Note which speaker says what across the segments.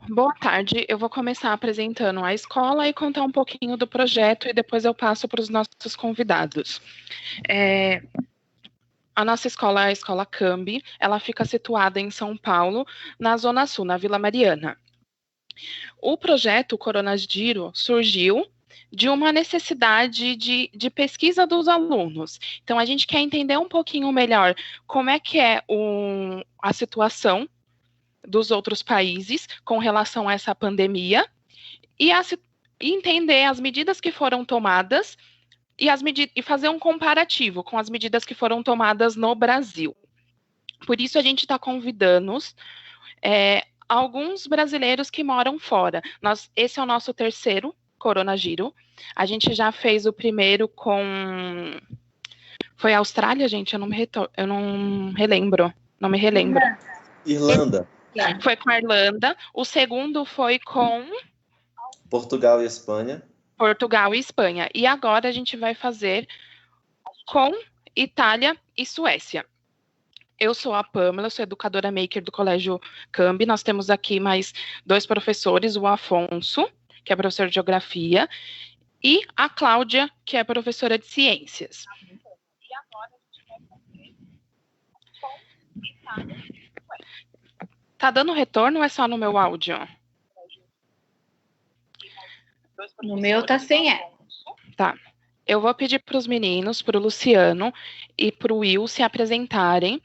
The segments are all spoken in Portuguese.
Speaker 1: Boa tarde, eu vou começar apresentando a escola e contar um pouquinho do projeto e depois eu passo para os nossos convidados. A nossa escola é a Escola Cambi, ela fica situada em São Paulo, na Zona Sul, na Vila Mariana. O projeto Coronagiro surgiu de uma necessidade de pesquisa dos alunos. Então, a gente quer entender um pouquinho melhor como é que é a situação dos outros países com relação a essa pandemia e entender as medidas que foram tomadas e fazer um comparativo com as medidas que foram tomadas no Brasil. Por isso, a gente está convidando alguns brasileiros que moram fora. Esse é o nosso terceiro Coronagiro. A gente já fez o primeiro com... Foi a Austrália, gente? Eu não relembro. Não me relembro.
Speaker 2: Irlanda.
Speaker 1: Foi com a Irlanda. O segundo foi com...
Speaker 2: Portugal e Espanha.
Speaker 1: Portugal e Espanha. E agora a gente vai fazer com Itália e Suécia. Eu sou a Pamela, sou educadora maker do Colégio Cambi. Nós temos aqui mais 2 professores, o Afonso, que é professor de geografia, e a Cláudia, que é professora de ciências. E agora a gente vai fazer com Itália e Suécia. Tá dando retorno ou é só no meu áudio?
Speaker 3: No meu tá sem eco.
Speaker 1: Tá. Eu vou pedir para os meninos, para o Luciano e para o Will se apresentarem,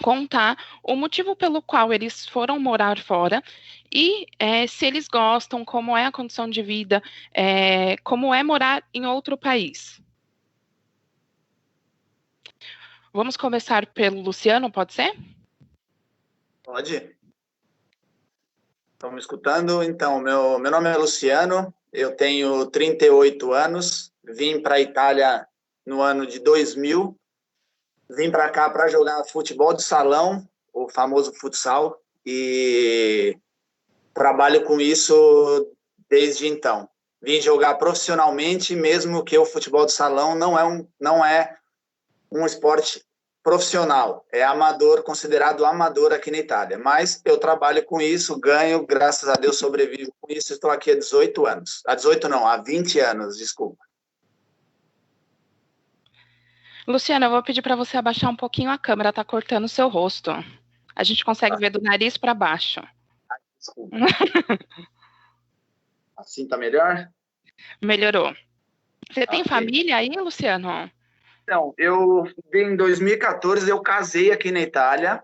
Speaker 1: contar o motivo pelo qual eles foram morar fora e se eles gostam, como é a condição de vida, como é morar em outro país. Vamos começar pelo Luciano, pode ser?
Speaker 4: Pode. Estão me escutando? Então, meu nome é Luciano, eu tenho 38 anos, vim para a Itália no ano de 2000, vim para cá para jogar futebol de salão, o famoso futsal, e trabalho com isso desde então. Vim jogar profissionalmente, mesmo que o futebol de salão não é um esporte profissional, é amador, considerado amador aqui na Itália, mas eu trabalho com isso, ganho, graças a Deus sobrevivo com isso, estou aqui há 18 anos, há 20 anos, desculpa.
Speaker 1: Luciana, eu vou pedir para você abaixar um pouquinho a câmera, tá cortando o seu rosto. A gente consegue ver do nariz para baixo.
Speaker 4: Desculpa. Assim tá melhor?
Speaker 1: Melhorou. Você tem família aí, Luciano?
Speaker 4: Então, em 2014 eu casei aqui na Itália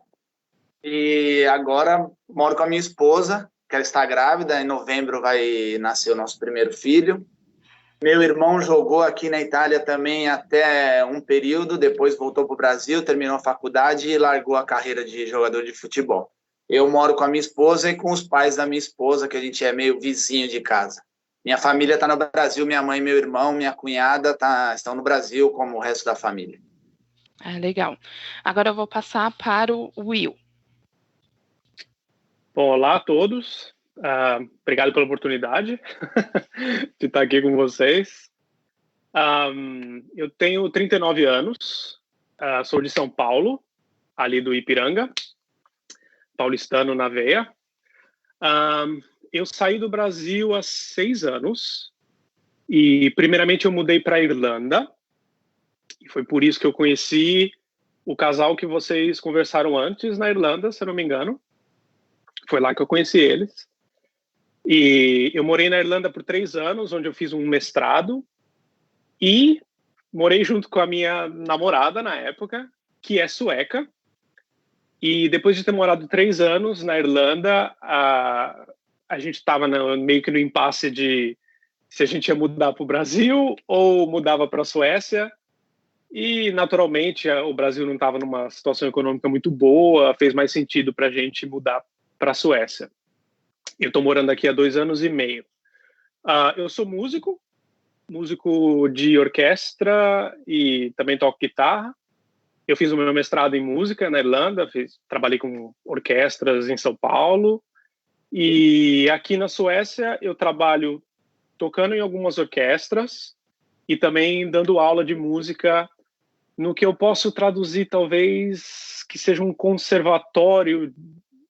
Speaker 4: e agora moro com a minha esposa, que ela está grávida, em novembro vai nascer o nosso primeiro filho. Meu irmão jogou aqui na Itália também até um período, depois voltou para o Brasil, terminou a faculdade e largou a carreira de jogador de futebol. Eu moro com a minha esposa e com os pais da minha esposa, que a gente é meio vizinho de casa. Minha família está no Brasil, minha mãe, meu irmão, minha cunhada estão no Brasil, como o resto da família.
Speaker 1: Legal. Agora eu vou passar para o Will.
Speaker 5: Bom, olá a todos. Obrigado pela oportunidade de estar aqui com vocês. Eu tenho 39 anos, sou de São Paulo, ali do Ipiranga, paulistano na veia. Eu saí do Brasil há 6 anos e, primeiramente, eu mudei para a Irlanda. E foi por isso que eu conheci o casal que vocês conversaram antes na Irlanda, se eu não me engano. Foi lá que eu conheci eles. E eu morei na Irlanda por 3 anos, onde eu fiz um mestrado. E morei junto com a minha namorada na época, que é sueca. E depois de ter morado 3 anos na Irlanda, a gente estava meio que no impasse de se a gente ia mudar para o Brasil ou mudava para a Suécia. E, naturalmente, o Brasil não estava numa situação econômica muito boa, fez mais sentido para a gente mudar para a Suécia. Eu estou morando aqui há 2 anos e meio. Eu sou músico de orquestra e também toco guitarra. Eu fiz o meu mestrado em música na Irlanda, trabalhei com orquestras em São Paulo. E aqui na Suécia eu trabalho tocando em algumas orquestras e também dando aula de música no que eu posso traduzir talvez que seja um conservatório,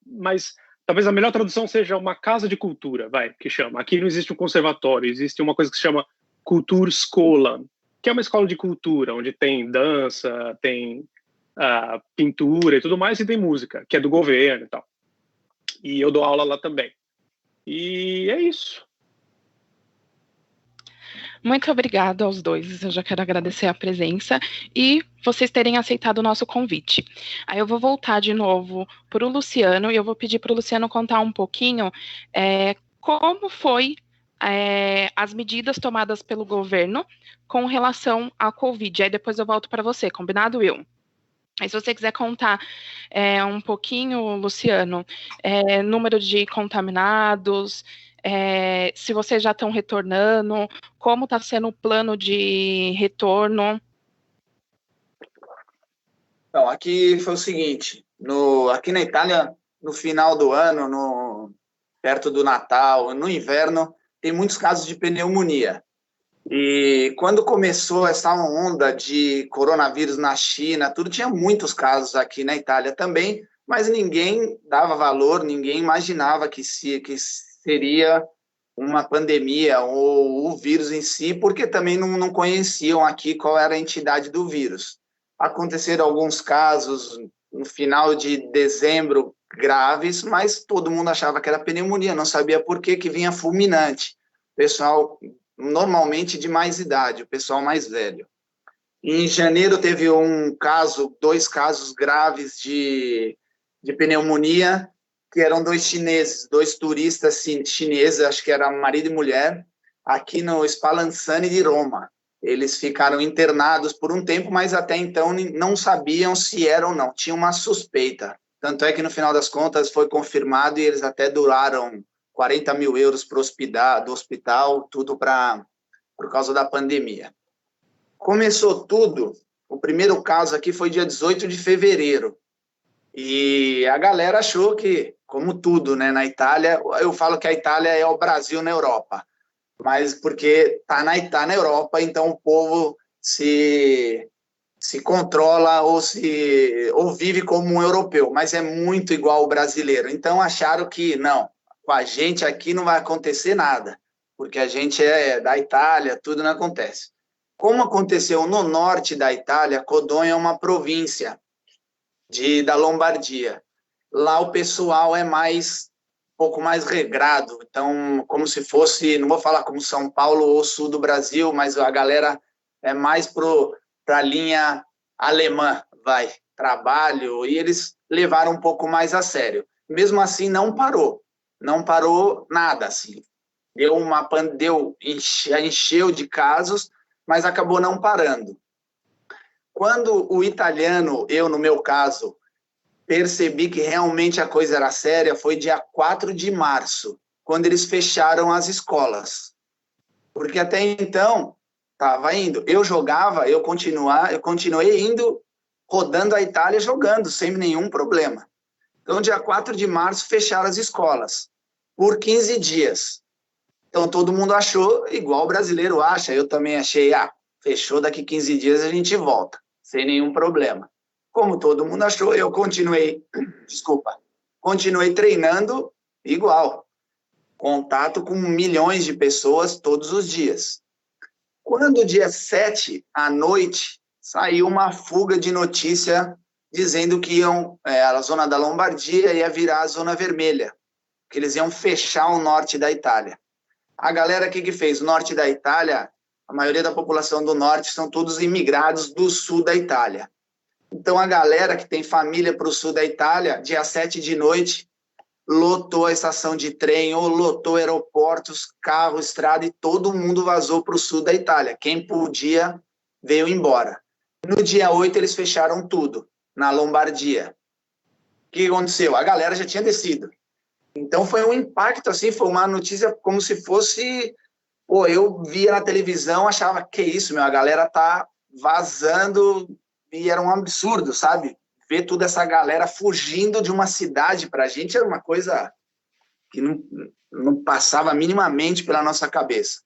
Speaker 5: mas talvez a melhor tradução seja uma casa de cultura, que chama. Aqui não existe um conservatório, existe uma coisa que se chama Kulturskolan, que é uma escola de cultura, onde tem dança, tem pintura e tudo mais, e tem música, que é do governo e tal. E eu dou aula lá também. E é isso.
Speaker 1: Muito obrigada aos dois, eu já quero agradecer a presença e vocês terem aceitado o nosso convite. Aí eu vou voltar de novo para o Luciano e eu vou pedir para o Luciano contar um pouquinho como foi as medidas tomadas pelo governo com relação à Covid. Aí depois eu volto para você, combinado, Will? Aí se você quiser contar um pouquinho, Luciano, número de contaminados, se vocês já estão retornando, como está sendo o plano de retorno?
Speaker 4: Então, aqui foi o seguinte, aqui na Itália, no final do ano, perto do Natal, no inverno, tem muitos casos de pneumonia. E quando começou essa onda de coronavírus na China, tinha muitos casos aqui na Itália também, mas ninguém dava valor, ninguém imaginava que seria uma pandemia ou o vírus em si, porque também não conheciam aqui qual era a entidade do vírus. Aconteceram alguns casos no final de dezembro graves, mas todo mundo achava que era pneumonia, não sabia por que vinha fulminante. Pessoal normalmente de mais idade, o pessoal mais velho. Em janeiro teve dois casos graves de pneumonia, que eram dois chineses, dois turistas chineses, acho que era marido e mulher, aqui no Spallanzani de Roma. Eles ficaram internados por um tempo, mas até então não sabiam se era ou não, tinha uma suspeita. Tanto é que no final das contas foi confirmado e eles até duraram 40 mil euros para do hospital, tudo por causa da pandemia. Começou tudo, o primeiro caso aqui foi dia 18 de fevereiro, e a galera achou que, como tudo, né, na Itália, eu falo que a Itália é o Brasil na Europa, mas porque está na Europa, então o povo se controla ou vive como um europeu, mas é muito igual ao brasileiro. Então acharam que, não, com a gente aqui não vai acontecer nada, porque a gente é da Itália, tudo não acontece. Como aconteceu no norte da Itália, Codogno é uma província da Lombardia. Lá o pessoal é um pouco mais regrado, então como se fosse, não vou falar como São Paulo ou sul do Brasil, mas a galera é mais para a linha alemã, trabalho, e eles levaram um pouco mais a sério. Mesmo assim, não parou nada, assim. Encheu de casos, mas acabou não parando. Quando o italiano, eu no meu caso, percebi que realmente a coisa era séria, foi dia 4 de março, quando eles fecharam as escolas. Porque até então, estava indo. Eu jogava, eu continuei indo, rodando a Itália, jogando, sem nenhum problema. Então, dia 4 de março, fecharam as escolas, por 15 dias. Então, todo mundo achou, igual o brasileiro acha, eu também achei, fechou, daqui 15 dias a gente volta, sem nenhum problema. Como todo mundo achou, eu continuei treinando igual, contato com milhões de pessoas todos os dias. Quando, dia 7 à noite, saiu uma fuga de notícia dizendo que a zona da Lombardia ia virar a zona vermelha, que eles iam fechar o norte da Itália. A galera que fez o norte da Itália, a maioria da população do norte são todos imigrados do sul da Itália. Então a galera que tem família para o sul da Itália, dia 7 de noite, lotou a estação de trem, ou lotou aeroportos, carro, estrada, e todo mundo vazou para o sul da Itália. Quem podia veio embora. No dia 8 eles fecharam tudo, na Lombardia. O que aconteceu? A galera já tinha descido. Então foi um impacto, assim, foi uma notícia como se fosse... eu via na televisão, achava, que isso, a galera tá vazando, e era um absurdo, sabe? Ver toda essa galera fugindo de uma cidade, pra gente era uma coisa que não passava minimamente pela nossa cabeça.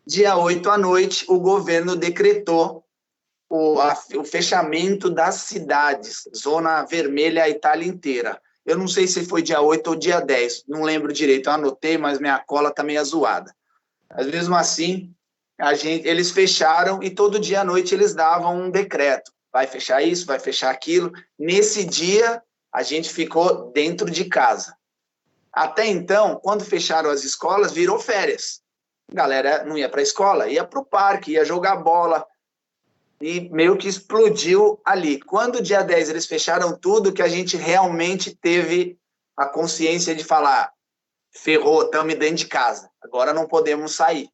Speaker 4: Dia 8 à noite, o governo decretou o fechamento das cidades, zona vermelha a Itália inteira. Eu não sei se foi dia 8 ou dia 10, não lembro direito, eu anotei, mas minha cola tá meio zoada. Mas mesmo assim, eles fecharam e todo dia à noite eles davam um decreto. Vai fechar isso, vai fechar aquilo. Nesse dia, a gente ficou dentro de casa. Até então, quando fecharam as escolas, virou férias. A galera não ia para a escola, ia para o parque, ia jogar bola. E meio que explodiu ali. Quando dia 10 eles fecharam tudo, que a gente realmente teve a consciência de falar, ferrou, estamos dentro de casa, agora não podemos sair.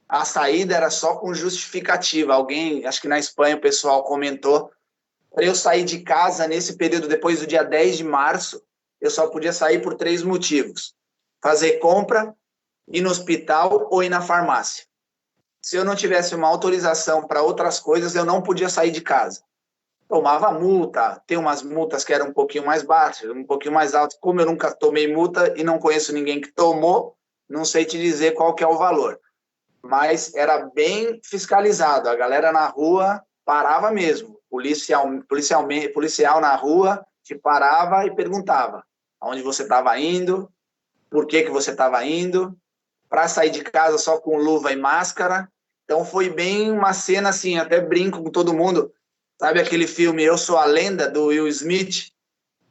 Speaker 4: A saída era só com justificativa. Alguém, acho que na Espanha o pessoal comentou, para eu sair de casa nesse período, depois do dia 10 de março, eu só podia sair por 3 motivos. Fazer compra, ir no hospital ou ir na farmácia. Se eu não tivesse uma autorização para outras coisas, eu não podia sair de casa. Tomava multa, tem umas multas que eram um pouquinho mais baixas, um pouquinho mais altas. Como eu nunca tomei multa e não conheço ninguém que tomou, não sei te dizer qual que é o valor. Mas era bem fiscalizado. A galera na rua parava mesmo. Policial na rua te parava e perguntava aonde você estava indo, por que você estava indo, para sair de casa só com luva e máscara. Então foi bem uma cena assim, até brinco com todo mundo. Sabe aquele filme Eu Sou a Lenda, do Will Smith?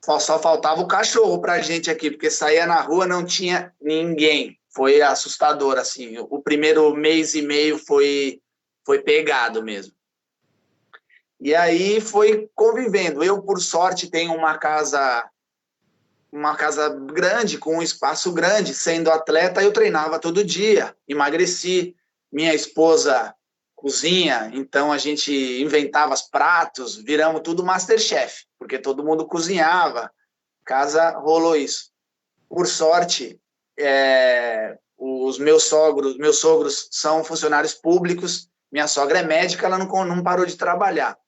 Speaker 4: Só faltava o cachorro pra gente aqui, porque saía na rua, não tinha ninguém. Foi assustador, assim. O primeiro mês e meio foi pegado mesmo. E aí foi convivendo. Eu, por sorte, tenho uma casa grande, com um espaço grande. Sendo atleta, eu treinava todo dia, emagreci. Minha esposa cozinha, então a gente inventava os pratos, viramos tudo Masterchef, porque todo mundo cozinhava. Casa rolou isso. Por sorte, os meus sogros são funcionários públicos, minha sogra é médica, ela não parou de trabalhar.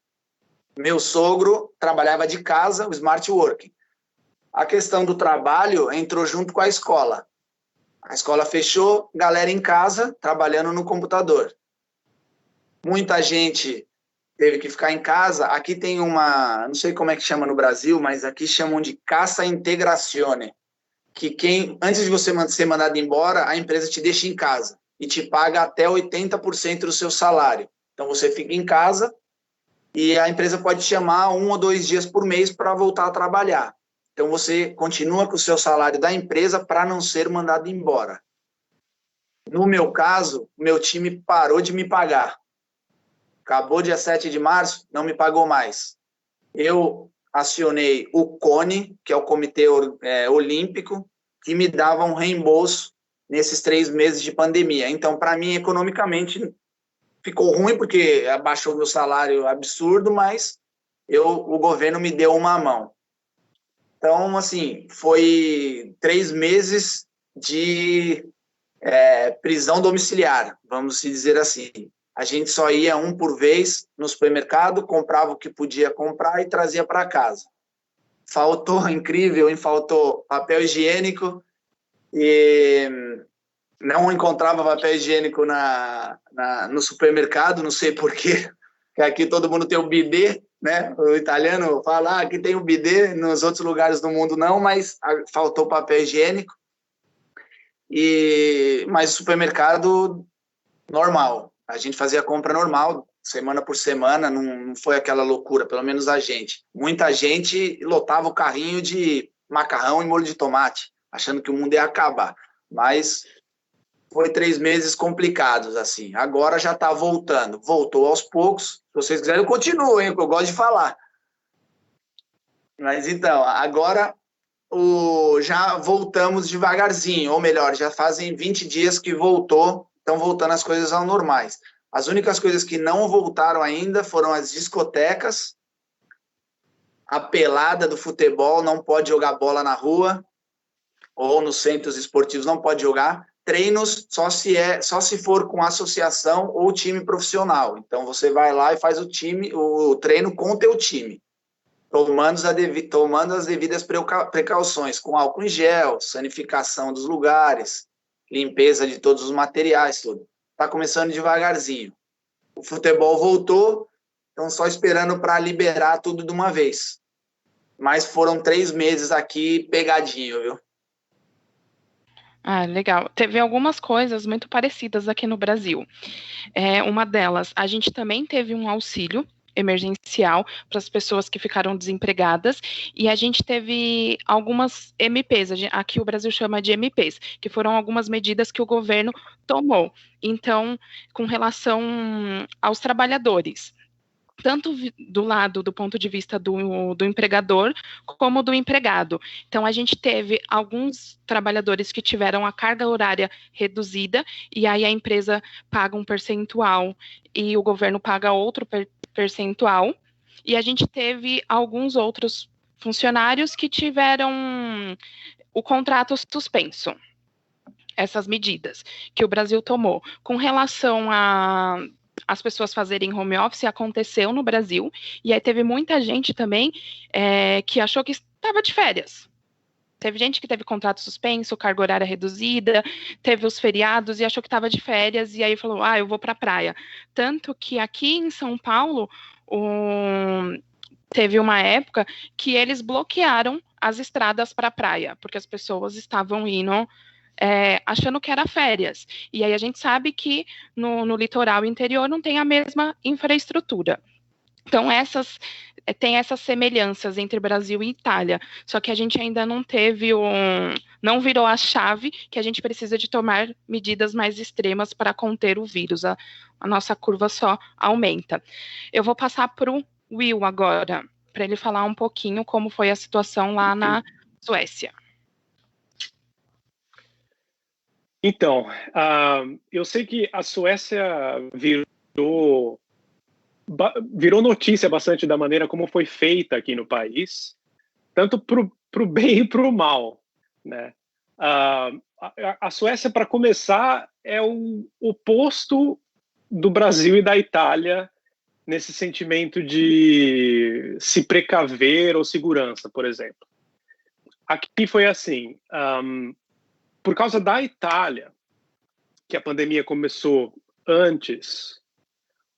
Speaker 4: Meu sogro trabalhava de casa, o smart working. A questão do trabalho entrou junto com a escola. A escola fechou, galera em casa, trabalhando no computador. Muita gente teve que ficar em casa. Aqui tem não sei como é que chama no Brasil, mas aqui chamam de Cassa Integrazione, que antes de você ser mandado embora, a empresa te deixa em casa e te paga até 80% do seu salário. Então você fica em casa e a empresa pode te chamar 1 ou 2 dias por mês para voltar a trabalhar. Então você continua com o seu salário da empresa para não ser mandado embora. No meu caso, meu time parou de me pagar. Acabou dia 7 de março, não me pagou mais. Eu acionei o CONE, que é o Comitê Olímpico, que me dava um reembolso nesses 3 meses de pandemia. Então, para mim, economicamente, ficou ruim, porque abaixou meu salário absurdo, mas o governo me deu uma mão. Então, assim, foi 3 meses de prisão domiciliar, vamos dizer assim. A gente só ia 1 por vez no supermercado, comprava o que podia comprar e trazia para casa. Faltou, incrível, faltou papel higiênico e não encontrava papel higiênico no supermercado, não sei porquê, porque aqui todo mundo tem o bidê, né? O italiano fala, aqui tem o bidê, nos outros lugares do mundo não, mas faltou papel higiênico. Mas o supermercado normal, a gente fazia compra normal, semana por semana, não foi aquela loucura, pelo menos a gente. Muita gente lotava o carrinho de macarrão e molho de tomate, achando que o mundo ia acabar, mas foi 3 meses complicados, assim. Agora já está voltando, voltou aos poucos. Se vocês quiserem, eu continuo, hein, porque eu gosto de falar. Mas então, agora já voltamos devagarzinho, ou melhor, já fazem 20 dias que estão voltando as coisas ao normais. As únicas coisas que não voltaram ainda foram as discotecas, a pelada do futebol, não pode jogar bola na rua, ou nos centros esportivos não pode jogar. Treinos só se for com associação ou time profissional. Então você vai lá e faz o treino com o teu time, tomando as devidas precauções, com álcool em gel, sanificação dos lugares, limpeza de todos os materiais, tudo. Está começando devagarzinho. O futebol voltou, então só esperando para liberar tudo de uma vez. mas foram 3 meses aqui pegadinho, viu?
Speaker 1: Ah, legal. Teve algumas coisas muito parecidas aqui no Brasil. Uma delas, a gente também teve um auxílio emergencial para as pessoas que ficaram desempregadas, e a gente teve algumas MPs, aqui o Brasil chama de MPs, que foram algumas medidas que o governo tomou. Então, com relação aos trabalhadores, tanto do lado do ponto de vista do empregador como do empregado. Então, a gente teve alguns trabalhadores que tiveram a carga horária reduzida, e aí a empresa paga um percentual e o governo paga outro percentual, e a gente teve alguns outros funcionários que tiveram o contrato suspenso. Essas medidas que o Brasil tomou. Com relação as pessoas fazerem home office, aconteceu no Brasil, e aí teve muita gente também que achou que estava de férias. Teve gente que teve contrato suspenso, carga horária reduzida, teve os feriados e achou que estava de férias, e aí falou, eu vou para a praia. Tanto que aqui em São Paulo, teve uma época que eles bloquearam as estradas para a praia, porque as pessoas estavam indo achando que era férias. E aí a gente sabe que no litoral interior não tem a mesma infraestrutura. Então, tem essas semelhanças entre Brasil e Itália, só que a gente ainda não virou a chave que a gente precisa de tomar medidas mais extremas para conter o vírus. A nossa curva só aumenta. Eu vou passar para o Will agora, para ele falar um pouquinho como foi a situação lá na Suécia.
Speaker 5: Então, eu sei que a Suécia virou notícia bastante da maneira como foi feita aqui no país, tanto para o bem e para o mal, né? A Suécia, para começar, é o oposto do Brasil e da Itália nesse sentimento de se precaver ou segurança, por exemplo. Aqui foi assim, por causa da Itália, que a pandemia começou antes,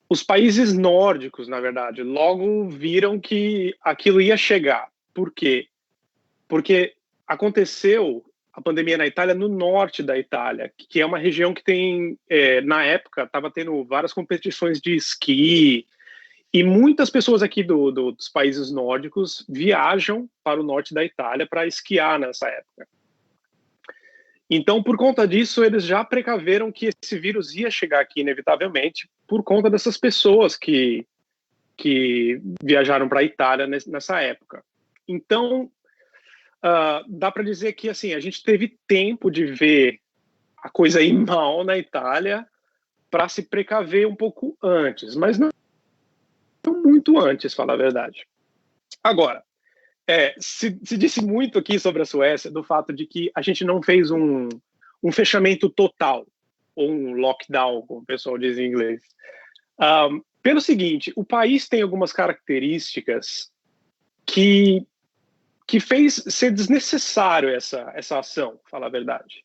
Speaker 5: os países nórdicos, na verdade, logo viram que aquilo ia chegar. Por quê? Porque aconteceu a pandemia na Itália, no norte da Itália, que é uma região que tem, na época, estava tendo várias competições de esqui, e muitas pessoas aqui dos países nórdicos viajam para o norte da Itália para esquiar nessa época. Então, por conta disso, eles já precaveram que esse vírus ia chegar aqui inevitavelmente por conta dessas pessoas que viajaram para a Itália nessa época. Então, dá para dizer que assim, a gente teve tempo de ver a coisa ir mal na Itália para se precaver um pouco antes, mas não muito antes, falar a verdade. Agora, se disse muito aqui sobre a Suécia do fato de que a gente não fez um fechamento total, ou um lockdown, como o pessoal diz em inglês. Pelo seguinte, o país tem algumas características que fez ser desnecessário essa ação, falar a verdade.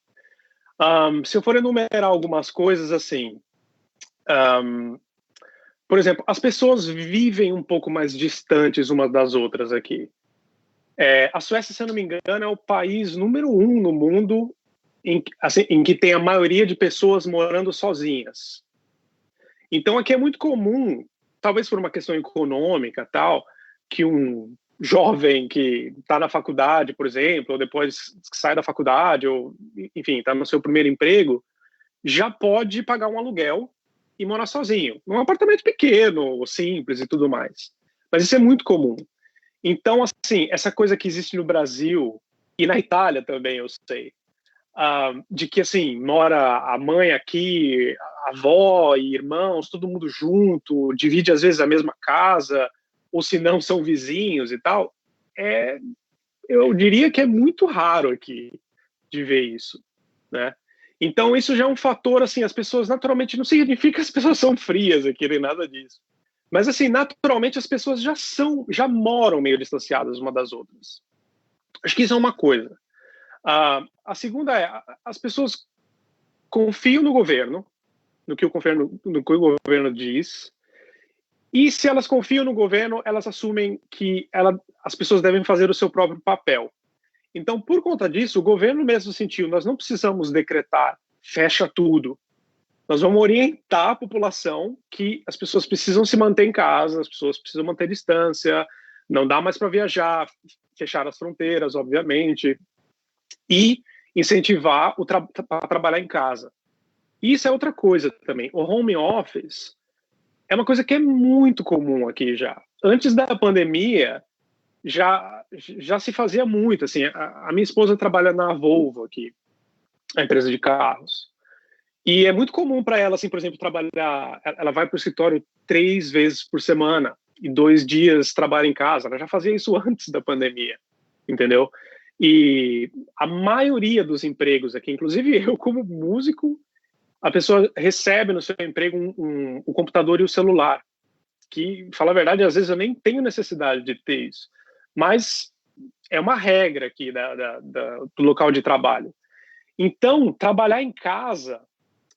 Speaker 5: Se eu for enumerar algumas coisas assim, por exemplo, as pessoas vivem um pouco mais distantes umas das outras aqui. A Suécia, se eu não me engano, é o país número 1 no mundo em que tem a maioria de pessoas morando sozinhas. Então, aqui é muito comum, talvez por uma questão econômica, tal, que um jovem que está na faculdade, por exemplo, ou depois sai da faculdade, ou, enfim, está no seu primeiro emprego, já pode pagar um aluguel e morar sozinho, num apartamento pequeno, simples e tudo mais. Mas isso é muito comum. Então, assim, essa coisa que existe no Brasil e na Itália também, eu sei, de que, assim, mora a mãe aqui, a avó e irmãos, todo mundo junto, divide às vezes a mesma casa, ou se não são vizinhos e tal, eu diria que é muito raro aqui de ver isso, né? Então, isso já é um fator, assim, as pessoas naturalmente, não significa que as pessoas são frias aqui, nem nada disso. Mas, assim, naturalmente as pessoas já moram meio distanciadas uma das outras. Acho que isso é uma coisa. A segunda as pessoas confiam no governo, no que o governo diz, E se elas confiam no governo, elas assumem que as pessoas devem fazer o seu próprio papel. Então, por conta disso, o governo mesmo sentiu, nós não precisamos decretar, fecha tudo. Nós vamos orientar a população que as pessoas precisam se manter em casa, as pessoas precisam manter distância, não dá mais para viajar, fechar as fronteiras, obviamente, e incentivar a trabalhar em casa. E isso é outra coisa também. O home office é uma coisa que é muito comum aqui já. Antes da pandemia, já se fazia muito. Assim, a minha esposa trabalha na Volvo aqui, a empresa de carros. E é muito comum para ela, assim, por exemplo, trabalhar. Ela vai para o escritório 3 vezes por semana e 2 dias trabalha em casa. Ela já fazia isso antes da pandemia, entendeu? E a maioria dos empregos aqui, inclusive eu como músico, a pessoa recebe no seu emprego o computador e o celular, que, fala a verdade, às vezes eu nem tenho necessidade de ter isso, mas é uma regra aqui do local de trabalho. Então, trabalhar em casa,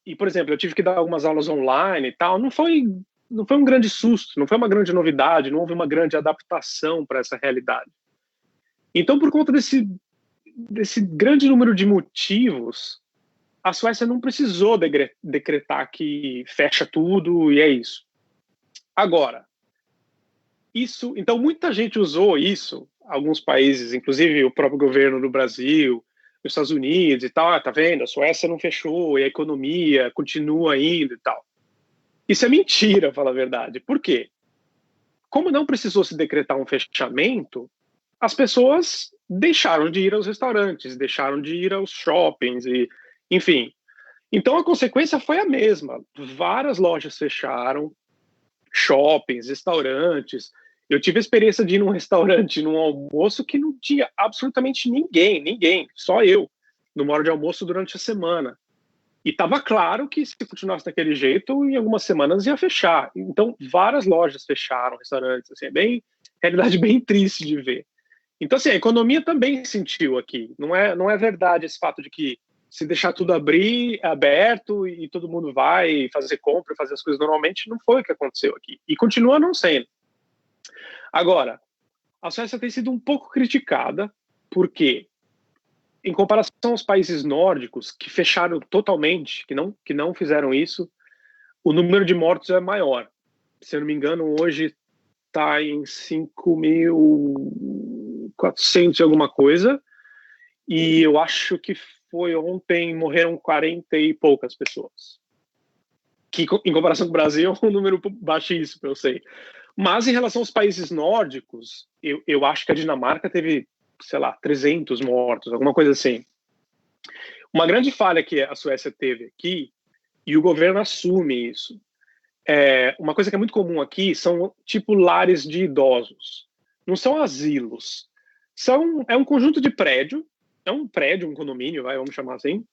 Speaker 5: e, por exemplo, eu tive que dar algumas aulas online e tal, não foi um grande susto, não foi uma grande novidade, não houve uma grande adaptação para essa realidade. Então, por conta desse grande número de motivos, a Suécia não precisou decretar que fecha tudo e é isso. Agora, então muita gente usou isso, alguns países, inclusive o próprio governo do Brasil, os Estados Unidos e tal, tá vendo? A Suécia não fechou e a economia continua indo e tal. Isso é mentira, falar a verdade. Por quê? Como não precisou se decretar um fechamento, as pessoas deixaram de ir aos restaurantes, deixaram de ir aos shoppings, e, enfim. Então a consequência foi a mesma. Várias lojas fecharam, shoppings, restaurantes. Eu tive a experiência de ir num restaurante, num almoço, que não tinha absolutamente ninguém, só eu, numa hora de almoço durante a semana. E estava claro que se continuasse daquele jeito, em algumas semanas ia fechar. Então, várias lojas fecharam, restaurantes, assim, realidade bem triste de ver. Então, assim, a economia também sentiu aqui. Não é verdade esse fato de que se deixar tudo aberto e todo mundo vai fazer compra, fazer as coisas normalmente, não foi o que aconteceu aqui. E continua não sendo. Agora, a Suécia tem sido um pouco criticada, porque, em comparação aos países nórdicos, que fecharam totalmente, que não fizeram isso, o número de mortos é maior. Se eu não me engano, hoje está em 5.400 e alguma coisa, e eu acho que foi ontem, morreram 40 e poucas pessoas. Que, em comparação com o Brasil, é um número baixíssimo, eu sei. Mas, em relação aos países nórdicos, eu acho que a Dinamarca teve, sei lá, 300 mortos, alguma coisa assim. Uma grande falha que a Suécia teve aqui, e o governo assume isso, uma coisa que é muito comum aqui são, tipo, lares de idosos. Não são asilos. É um conjunto de prédio, um condomínio, vamos chamar assim,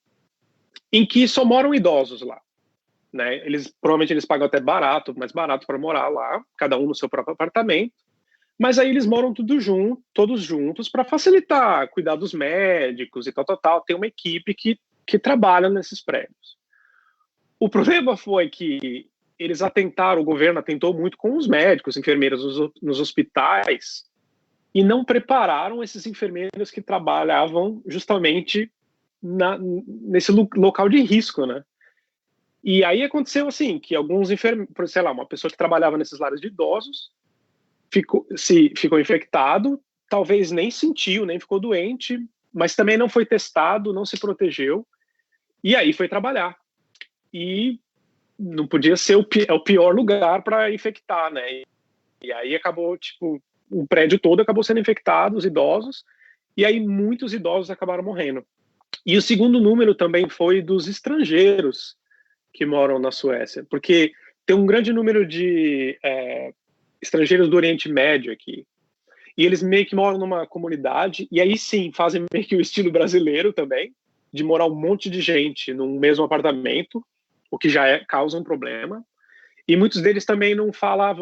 Speaker 5: em que só moram idosos lá. Né? Provavelmente eles pagam até mais barato para morar lá, cada um no seu próprio apartamento, mas aí eles moram todos juntos para facilitar, cuidar dos médicos e tal. Tem uma equipe que trabalha nesses prédios. O problema foi que o governo atentou muito com os médicos, enfermeiras nos hospitais, e não prepararam esses enfermeiros que trabalhavam justamente nesse local de risco, né? E aí aconteceu assim, que alguns enfermeiros, sei lá, uma pessoa que trabalhava nesses lares de idosos ficou infectado, talvez nem sentiu, nem ficou doente, mas também não foi testado, não se protegeu, e aí foi trabalhar. E não podia ser o pior lugar para infectar, né? E aí acabou, tipo, o prédio todo acabou sendo infectado, os idosos, e aí muitos idosos acabaram morrendo. E o segundo número também foi dos estrangeiros que moram na Suécia, porque tem um grande número de estrangeiros do Oriente Médio aqui, e eles meio que moram numa comunidade, e aí sim, fazem meio que o estilo brasileiro também, de morar um monte de gente num mesmo apartamento, o que já causa um problema, e muitos deles também não falam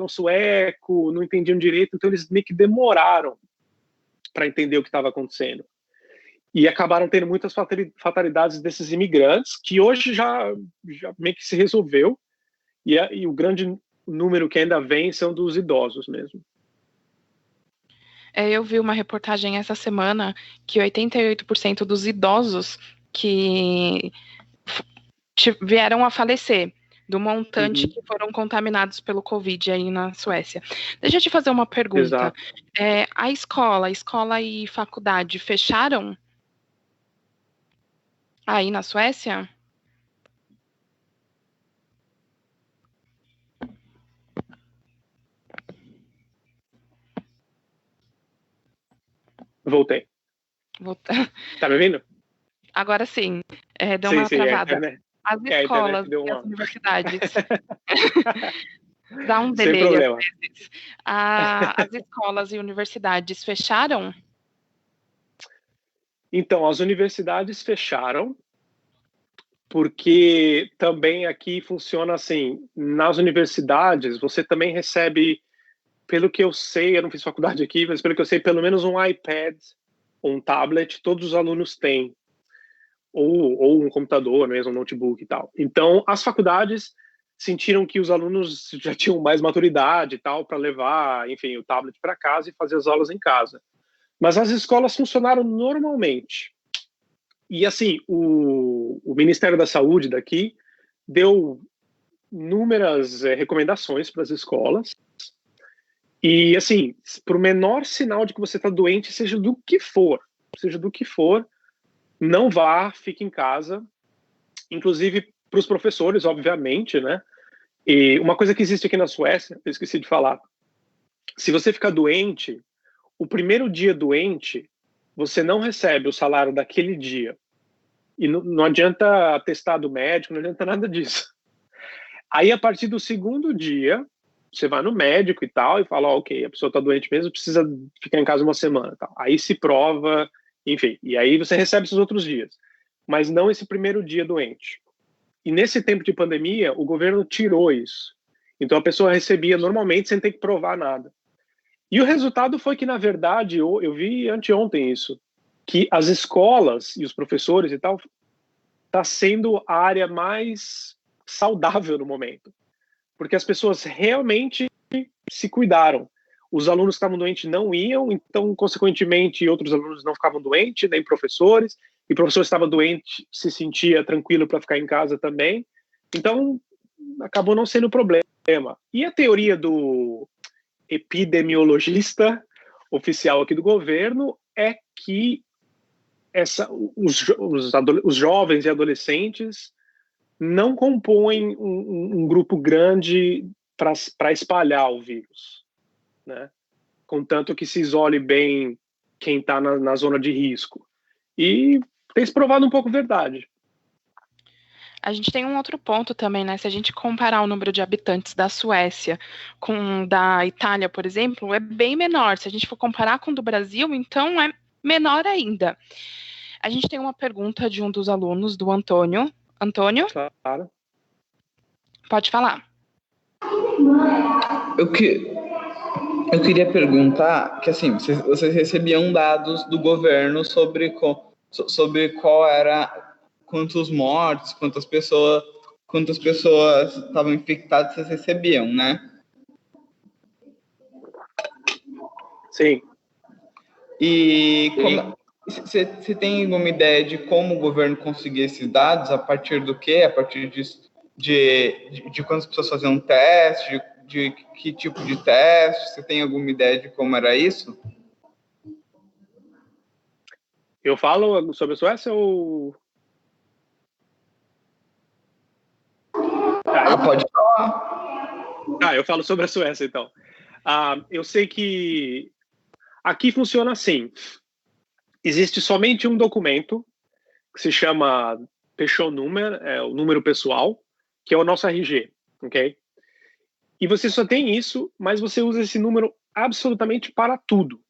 Speaker 5: sueco, não entendiam direito, então eles meio que demoraram para entender o que estava acontecendo. E acabaram tendo muitas fatalidades desses imigrantes, que hoje já meio que se resolveu, e o grande o número que ainda vem são dos idosos mesmo.
Speaker 1: Eu vi uma reportagem essa semana que 88% dos idosos que vieram a falecer do montante que foram contaminados pelo Covid aí na Suécia. Deixa eu te fazer uma pergunta. A escola e faculdade fecharam aí na Suécia?
Speaker 5: Voltei. Tá me ouvindo?
Speaker 1: Agora sim. Deu uma travada. As escolas e as universidades. Dá um delay.
Speaker 5: Sem problema.
Speaker 1: As escolas e universidades fecharam?
Speaker 5: Então, as universidades fecharam, porque também aqui funciona assim, nas universidades você também recebe, pelo que eu sei, eu não fiz faculdade aqui, mas pelo que eu sei, pelo menos um iPad, um tablet, todos os alunos têm. Ou um computador mesmo, um notebook e tal. Então, as faculdades sentiram que os alunos já tinham mais maturidade e tal para levar, enfim, o tablet para casa e fazer as aulas em casa. Mas as escolas funcionaram normalmente. E, assim, o Ministério da Saúde daqui deu inúmeras recomendações para as escolas. E, assim, para o menor sinal de que você está doente, seja do que for, não vá, fique em casa, inclusive para os professores, obviamente, né? E uma coisa que existe aqui na Suécia, eu esqueci de falar, se você ficar doente, o primeiro dia doente, você não recebe o salário daquele dia. E não adianta atestado médico, não adianta nada disso. Aí, a partir do segundo dia, você vai no médico e tal, e fala, ok, a pessoa está doente mesmo, precisa ficar em casa uma semana. Tal. Aí se prova, enfim, e aí você recebe esses outros dias. Mas não esse primeiro dia doente. E nesse tempo de pandemia, o governo tirou isso. Então a pessoa recebia normalmente sem ter que provar nada. E o resultado foi que, na verdade, eu vi anteontem isso, que as escolas e os professores e tal, está sendo a área mais saudável no momento. Porque as pessoas realmente se cuidaram. Os alunos que estavam doentes não iam, então, consequentemente, outros alunos não ficavam doentes, nem professores, e o professor estava doente, se sentia tranquilo para ficar em casa também. Então, acabou não sendo problema. E a teoria do epidemiologista oficial aqui do governo é que os jovens e adolescentes não compõem um grupo grande para espalhar o vírus, né? Contanto que se isole bem quem está na zona de risco. E tem se provado um pouco verdade.
Speaker 1: A gente tem um outro ponto também, né? Se a gente comparar o número de habitantes da Suécia com da Itália, por exemplo, é bem menor. Se a gente for comparar com o do Brasil, então é menor ainda. A gente tem uma pergunta de um dos alunos, do Antônio. Antônio?
Speaker 5: Claro.
Speaker 1: Pode falar.
Speaker 6: Eu queria perguntar que, assim, vocês recebiam dados do governo sobre qual era, quantos mortos, quantas pessoas estavam infectadas, vocês recebiam, né?
Speaker 5: Sim.
Speaker 6: E você tem alguma ideia de como o governo conseguia esses dados? A partir do quê? A partir de quantas pessoas faziam teste? De que tipo de teste? Você tem alguma ideia de como era isso?
Speaker 5: Eu falo sobre a Suécia ou...
Speaker 6: Pode falar.
Speaker 5: Eu falo sobre a Suécia, então. Eu sei que aqui funciona assim. Existe somente um documento que se chama Personnummer, o número pessoal, que é o nosso RG, ok? E você só tem isso, mas você usa esse número absolutamente para tudo.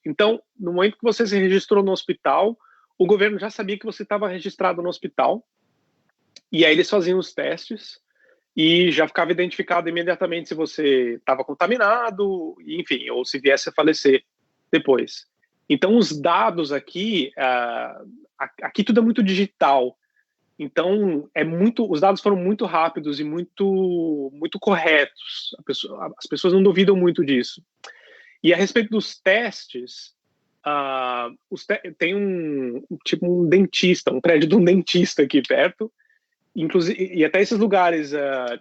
Speaker 5: Então, no momento que você se registrou no hospital, o governo já sabia que você estava registrado no hospital, e aí eles faziam os testes, e já ficava identificado imediatamente se você estava contaminado, enfim, ou se viesse a falecer depois. Então, os dados aqui, aqui tudo é muito digital. Então, os dados foram muito rápidos e muito corretos. As pessoas não duvidam muito disso. E a respeito dos testes, tem um dentista, um prédio de um dentista aqui perto, inclusive, e até esses lugares,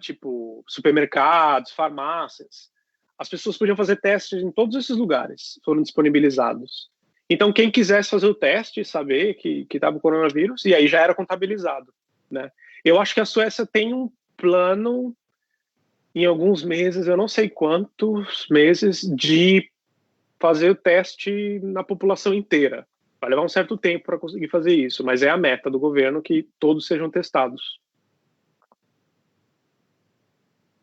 Speaker 5: tipo supermercados, farmácias, as pessoas podiam fazer testes em todos esses lugares, foram disponibilizados. Então, quem quisesse fazer o teste, saber que estava o coronavírus, e aí já era contabilizado, né? Eu acho que a Suécia tem um plano, em alguns meses, eu não sei quantos meses, de fazer o teste na população inteira. Vai levar um certo tempo para conseguir fazer isso, mas é a meta do governo que todos sejam testados.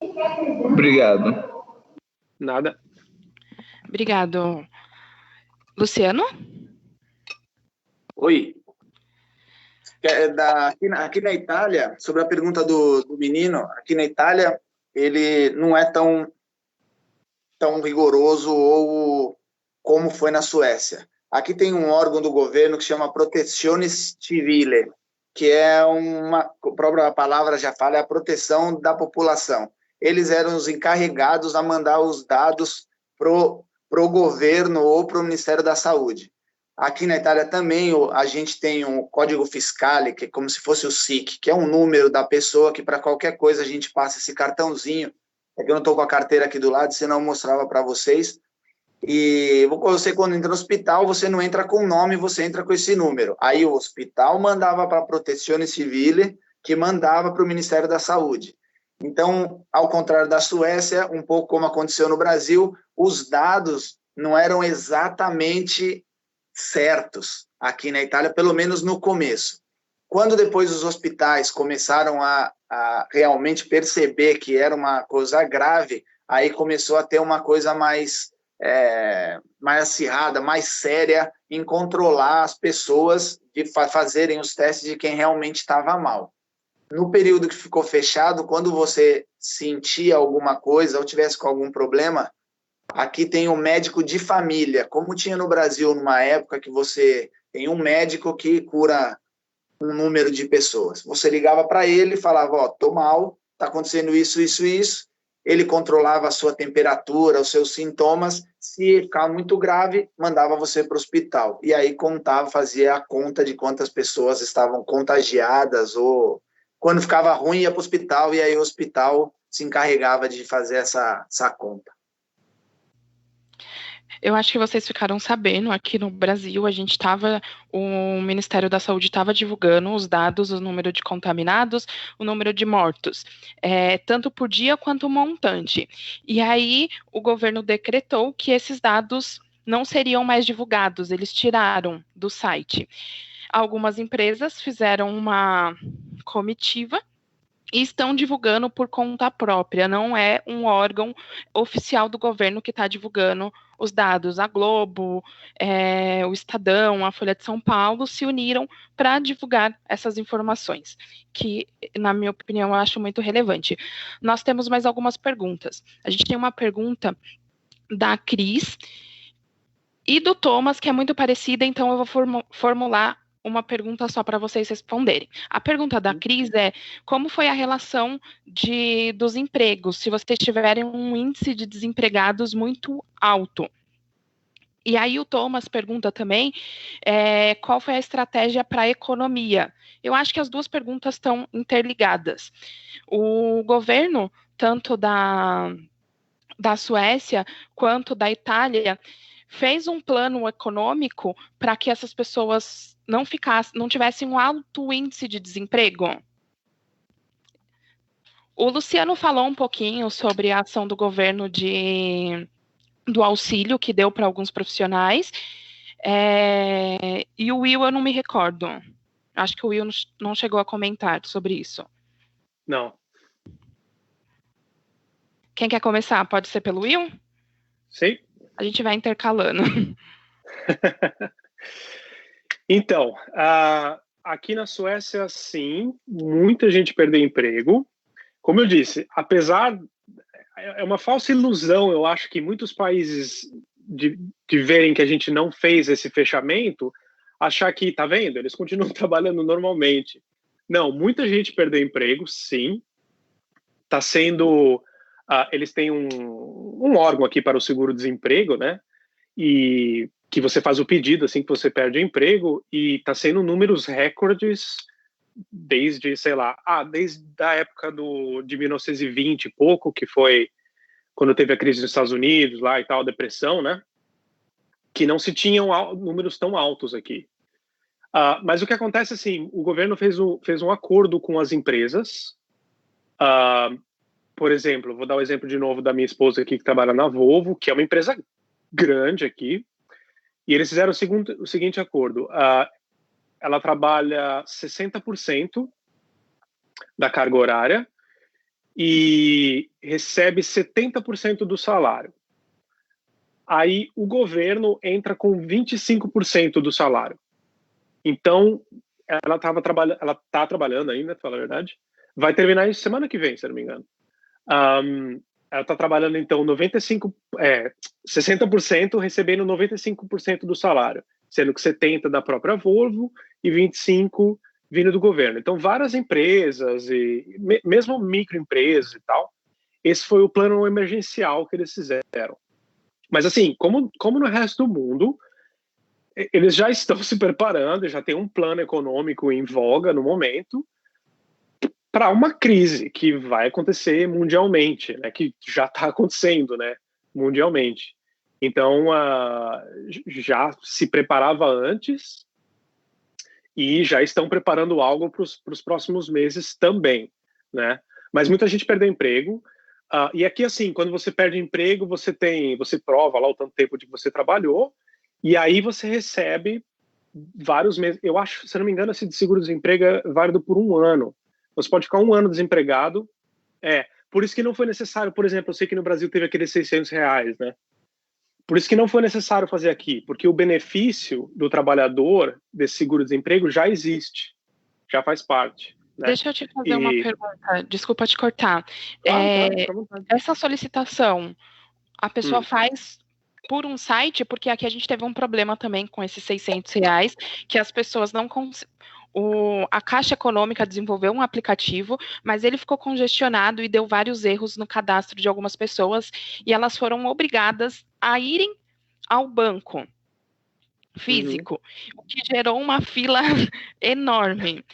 Speaker 6: Obrigado.
Speaker 5: Nada.
Speaker 1: Obrigado. Luciano?
Speaker 4: Oi. Aqui na Itália, sobre a pergunta do menino, aqui na Itália, ele não é tão rigoroso ou como foi na Suécia. Aqui tem um órgão do governo que chama Protezione Civile, que é a própria palavra já fala, é a proteção da população. Eles eram os encarregados a mandar os dados pro governo ou pro Ministério da Saúde. Aqui na Itália também a gente tem um código fiscale, que é como se fosse o SIC, que é um número da pessoa que para qualquer coisa a gente passa esse cartãozinho. É que eu não estou com a carteira aqui do lado, senão eu mostrava para vocês. E você, quando entra no hospital, você não entra com o nome, você entra com esse número. Aí o hospital mandava para a Protezione Civile, que mandava para o Ministério da Saúde. Então, ao contrário da Suécia, um pouco como aconteceu no Brasil, os dados não eram exatamente certos aqui na Itália, pelo menos no começo. Quando depois os hospitais começaram a realmente perceber que era uma coisa grave, aí começou a ter uma coisa mais acirrada, mais séria em controlar as pessoas de fazerem os testes de quem realmente estava mal. No período que ficou fechado, quando você sentia alguma coisa ou tivesse com algum problema, aqui tem um médico de família, como tinha no Brasil numa época que você tem um médico que cura um número de pessoas. Você ligava para ele e falava, tô mal, está acontecendo isso, isso, isso. Ele controlava a sua temperatura, os seus sintomas. Se ficar muito grave, mandava você para o hospital. E aí fazia a conta de quantas pessoas estavam contagiadas, ou quando ficava ruim ia para o hospital, e aí o hospital se encarregava de fazer essa conta.
Speaker 1: Eu acho que vocês ficaram sabendo, aqui no Brasil, o Ministério da Saúde estava divulgando os dados, o número de contaminados, o número de mortos, tanto por dia quanto montante. E aí, o governo decretou que esses dados não seriam mais divulgados, eles tiraram do site. Algumas empresas fizeram uma comitiva e estão divulgando por conta própria, não é um órgão oficial do governo que está divulgando os dados. A Globo, o Estadão, a Folha de São Paulo se uniram para divulgar essas informações, que, na minha opinião, eu acho muito relevante. Nós temos mais algumas perguntas. A gente tem uma pergunta da Cris e do Thomas, que é muito parecida, então eu vou formular uma pergunta só para vocês responderem. A pergunta da Cris é: como foi a relação dos empregos, se vocês tiverem um índice de desempregados muito alto? E aí o Thomas pergunta também qual foi a estratégia para a economia. Eu acho que as duas perguntas estão interligadas. O governo, tanto da Suécia quanto da Itália, fez um plano econômico para que essas pessoas não tivessem um alto índice de desemprego. O Luciano falou um pouquinho sobre a ação do governo do auxílio que deu para alguns profissionais, e o Will eu não me recordo. Acho que o Will não chegou a comentar sobre isso.
Speaker 5: Não.
Speaker 1: Quem quer começar? Pode ser pelo Will?
Speaker 5: Sim.
Speaker 1: A gente vai intercalando.
Speaker 5: Então, aqui na Suécia, sim, muita gente perdeu emprego. Como eu disse, é uma falsa ilusão, eu acho, que muitos países de verem que a gente não fez esse fechamento, achar que, tá vendo, eles continuam trabalhando normalmente. Não, muita gente perdeu emprego, sim. Está sendo... eles têm um órgão aqui para o seguro-desemprego, né? E que você faz o pedido assim que você perde o emprego, e está sendo números recordes desde, sei lá, desde a época de 1920 e pouco, que foi quando teve a crise nos Estados Unidos lá e tal, a depressão, né? Que não se tinham números tão altos aqui. Mas o que acontece, assim, o governo fez um acordo com as empresas. Por exemplo, vou dar o exemplo de novo da minha esposa aqui, que trabalha na Volvo, que é uma empresa grande aqui, e eles fizeram o seguinte acordo. Ela trabalha 60% da carga horária e recebe 70% do salário. Aí o governo entra com 25% do salário. Então, ela está trabalhando ainda, para falar a verdade. Vai terminar isso semana que vem, se não me engano. Ela está trabalhando, então, 60%, recebendo 95% do salário, sendo que 70% da própria Volvo e 25% vindo do governo. Então, várias empresas, e mesmo microempresas e tal, esse foi o plano emergencial que eles fizeram. Mas, assim, como no resto do mundo, eles já estão se preparando, já tem um plano econômico em voga no momento para uma crise que vai acontecer mundialmente, né, que já está acontecendo, né, mundialmente. Então, já se preparava antes e já estão preparando algo para os próximos meses também, né? Mas muita gente perdeu emprego. E aqui, assim, quando você perde emprego, você prova lá o tanto tempo que você trabalhou, e aí você recebe vários meses. Eu acho, se não me engano, esse seguro-desemprego é válido por 1 ano. Você pode ficar 1 ano desempregado. Por isso que não foi necessário, por exemplo, eu sei que no Brasil teve aqueles R$600, né? Por isso que não foi necessário fazer aqui, porque o benefício do trabalhador desse seguro-desemprego já existe, já faz parte. Né?
Speaker 1: Deixa eu te fazer uma pergunta, desculpa te cortar.
Speaker 5: Claro,
Speaker 1: essa solicitação, a pessoa faz por um site, porque aqui a gente teve um problema também com esses R$600, que as pessoas não a Caixa Econômica desenvolveu um aplicativo, mas ele ficou congestionado e deu vários erros no cadastro de algumas pessoas, e elas foram obrigadas a irem ao banco físico, o que gerou uma fila enorme.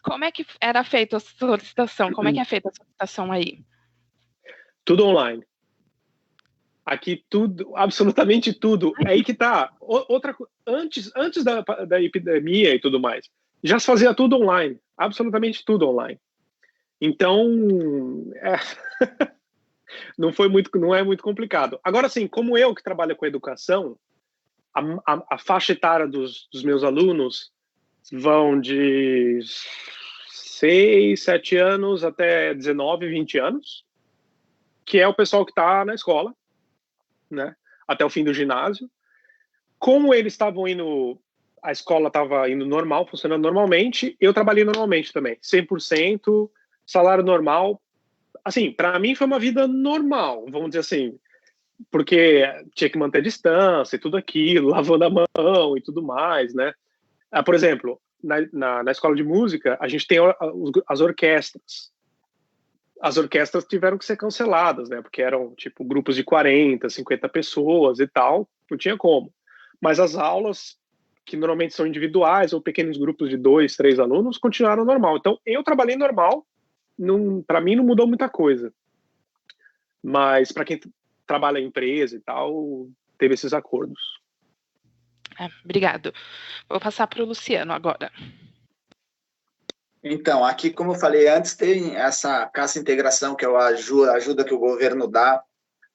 Speaker 1: Como é que era feita a solicitação? Como é que é feita a solicitação aí?
Speaker 5: Tudo online. Aqui tudo, absolutamente tudo. É aí que tá. Antes da epidemia e tudo mais, já se fazia tudo online, absolutamente tudo online. Então, não é muito complicado. Agora, sim, como eu que trabalho com educação, a faixa etária dos meus alunos vão de 6, 7 anos até 19, 20 anos, que é o pessoal que está na escola, né, até o fim do ginásio. Como eles estavam indo, a escola estava indo normal, funcionando normalmente, eu trabalhei normalmente também, 100%, salário normal. Assim, para mim foi uma vida normal, vamos dizer assim, porque tinha que manter distância e tudo aquilo, lavando a mão e tudo mais, né? Por exemplo, na escola de música, a gente tem as orquestras. As orquestras tiveram que ser canceladas, né? Porque eram, tipo, grupos de 40, 50 pessoas e tal, não tinha como. Mas as aulas, que normalmente são individuais ou pequenos grupos de 2, 3 alunos, continuaram normal. Então, eu trabalhei normal, para mim não mudou muita coisa. Mas para quem trabalha em empresa e tal, teve esses acordos.
Speaker 1: Obrigado. Vou passar para o Luciano agora.
Speaker 4: Então, aqui, como eu falei antes, tem essa Caixa Integração, que é a ajuda que o governo dá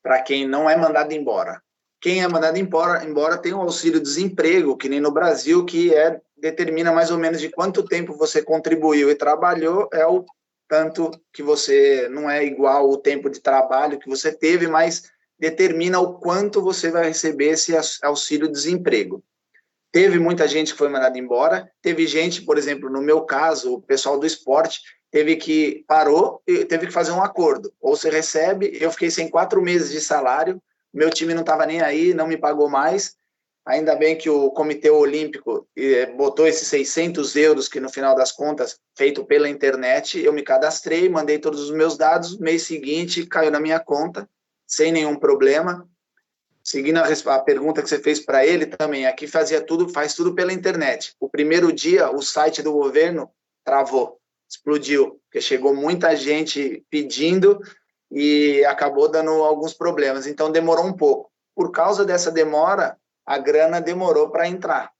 Speaker 4: para quem não é mandado embora. Quem é mandado embora tem um auxílio-desemprego, que nem no Brasil, que determina mais ou menos de quanto tempo você contribuiu e trabalhou, é o tanto que você, não é igual o tempo de trabalho que você teve, mas determina o quanto você vai receber esse auxílio-desemprego. Teve muita gente que foi mandada embora, teve gente, por exemplo, no meu caso, o pessoal do esporte, parou e teve que fazer um acordo. Ou você recebe, eu fiquei sem 4 meses de salário, meu time não estava nem aí, não me pagou mais, Ainda bem que o Comitê Olímpico botou esses 600 euros, que no final das contas, feito pela internet, eu me cadastrei, mandei todos os meus dados, mês seguinte caiu na minha conta, sem nenhum problema. Seguindo a pergunta que você fez para ele também, aqui faz tudo pela internet. O primeiro dia, o site do governo travou, explodiu, porque chegou muita gente pedindo e acabou dando alguns problemas, então demorou um pouco. Por causa dessa demora, a grana demorou para entrar.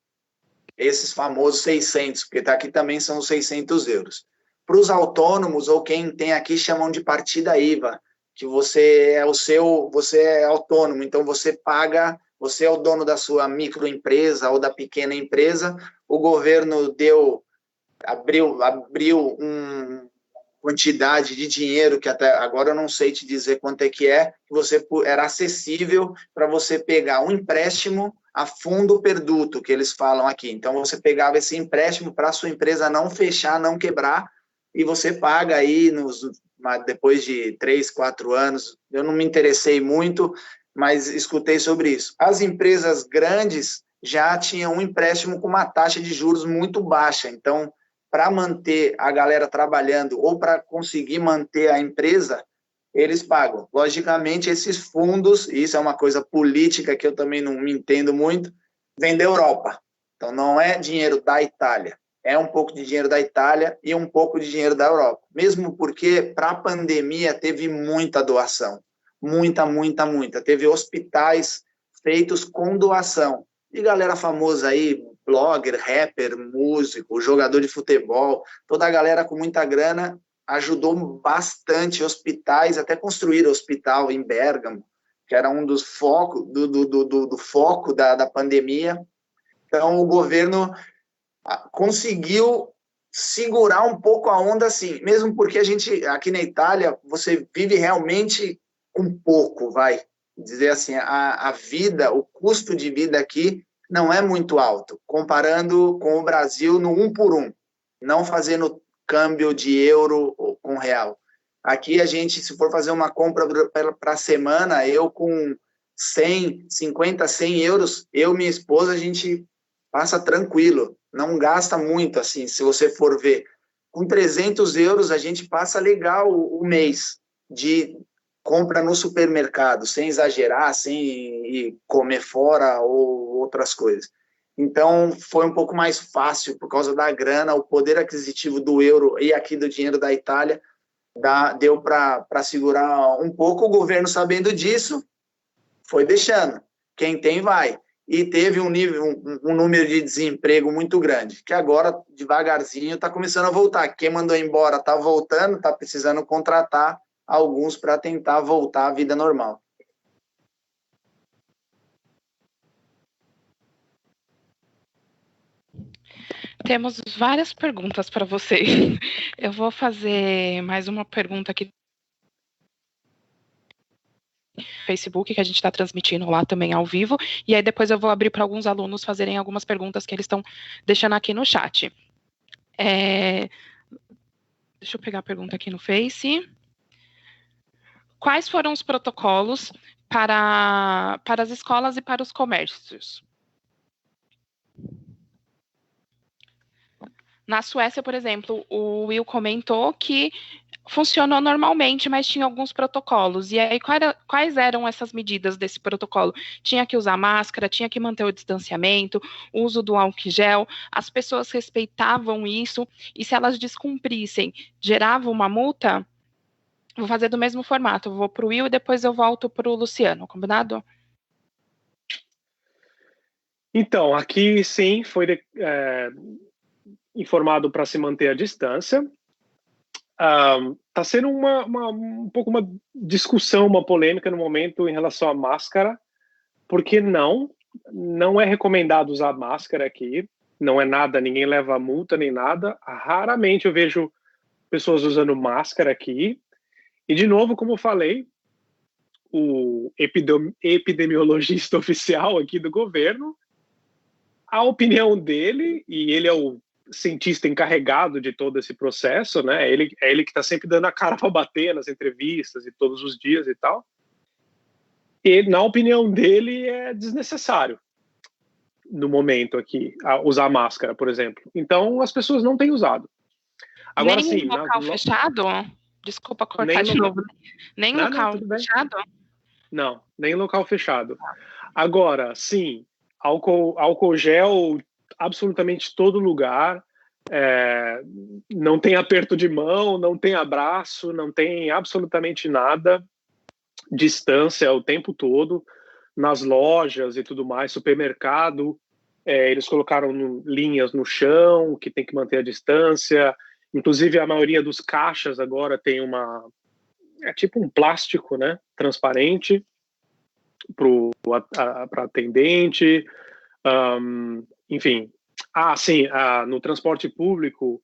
Speaker 4: Esses famosos 600, porque aqui também são os 600 euros. Para os autônomos, ou quem tem aqui, chamam de partida IVA, que você é autônomo, então você paga, você é o dono da sua microempresa ou da pequena empresa, o governo abriu uma quantidade de dinheiro, que até agora eu não sei te dizer quanto é que era acessível para você pegar um empréstimo a fundo perduto, que eles falam aqui. Então, você pegava esse empréstimo para a sua empresa não fechar, não quebrar, e você paga aí, depois de 3, 4 anos, eu não me interessei muito, mas escutei sobre isso. As empresas grandes já tinham um empréstimo com uma taxa de juros muito baixa, então, para manter a galera trabalhando ou para conseguir manter a empresa, eles pagam. Logicamente, esses fundos, e isso é uma coisa política que eu também não me entendo muito, vem da Europa. Então, não é dinheiro da Itália. É um pouco de dinheiro da Itália e um pouco de dinheiro da Europa. Mesmo porque, para a pandemia, teve muita doação. Muita. Teve hospitais feitos com doação. E galera famosa aí, blogger, rapper, músico, jogador de futebol, toda a galera com muita grana ajudou bastante hospitais, até construir hospital em Bérgamo, que era um dos focos do foco da pandemia. Então, o governo conseguiu segurar um pouco a onda, assim, mesmo porque a gente, aqui na Itália, você vive realmente com pouco, vai dizer assim, a vida, o custo de vida aqui não é muito alto, comparando com o Brasil no 1 por 1, não fazendo câmbio de euro com real. Aqui a gente, se for fazer uma compra para a semana, eu com 50, 100 euros, eu e minha esposa, a gente passa tranquilo, não gasta muito, assim, se você for ver. Com 300 euros, a gente passa legal o mês de compra no supermercado, sem exagerar, sem ir comer fora ou outras coisas. Então, foi um pouco mais fácil, por causa da grana, o poder aquisitivo do euro e aqui do dinheiro da Itália, deu para segurar um pouco. O governo, sabendo disso, foi deixando. Quem tem, vai. E teve um número de desemprego muito grande, que agora, devagarzinho, está começando a voltar. Quem mandou embora está voltando, está precisando contratar alguns para tentar voltar à vida normal.
Speaker 1: Temos várias perguntas para você. Eu vou fazer mais uma pergunta aqui no Facebook, que a gente está transmitindo lá também ao vivo, e aí depois eu vou abrir para alguns alunos fazerem algumas perguntas que eles estão deixando aqui no chat. Deixa eu pegar a pergunta aqui no Face. Quais foram os protocolos para as escolas e para os comércios? Na Suécia, por exemplo, o Will comentou que funcionou normalmente, mas tinha alguns protocolos. E aí, quais eram essas medidas desse protocolo? Tinha que usar máscara, tinha que manter o distanciamento, o uso do álcool gel, as pessoas respeitavam isso, e se elas descumprissem, gerava uma multa? Vou fazer do mesmo formato, vou para o Will e depois eu volto para o Luciano, combinado?
Speaker 5: Então, aqui sim, foi informado para se manter a distância. Está sendo um pouco uma discussão, uma polêmica no momento em relação à máscara, porque não é recomendado usar máscara aqui, não é nada, ninguém leva multa nem nada. Raramente eu vejo pessoas usando máscara aqui. E, de novo, como eu falei, o epidemiologista oficial aqui do governo, a opinião dele, e ele é o cientista encarregado de todo esse processo, né? Ele que está sempre dando a cara para bater nas entrevistas e todos os dias e tal. E, na opinião dele, é desnecessário. no momento aqui, a usar máscara, por exemplo. Então, as pessoas não têm usado. Agora,
Speaker 1: nem
Speaker 5: sim,
Speaker 1: em local fechado? Desculpa cortar de novo. Nem
Speaker 5: Não,
Speaker 1: local
Speaker 5: tudo bem.
Speaker 1: fechado?
Speaker 5: Não, nem local fechado. Agora, sim, álcool gel, absolutamente todo lugar. Não tem aperto de mão, não tem abraço, não tem absolutamente nada. Distância o tempo todo. Nas lojas e tudo mais, supermercado, eles colocaram linhas no chão, que tem que manter a distância. Inclusive, a maioria dos caixas agora tem tipo um plástico, né, transparente para atendente. Enfim. Sim, no transporte público,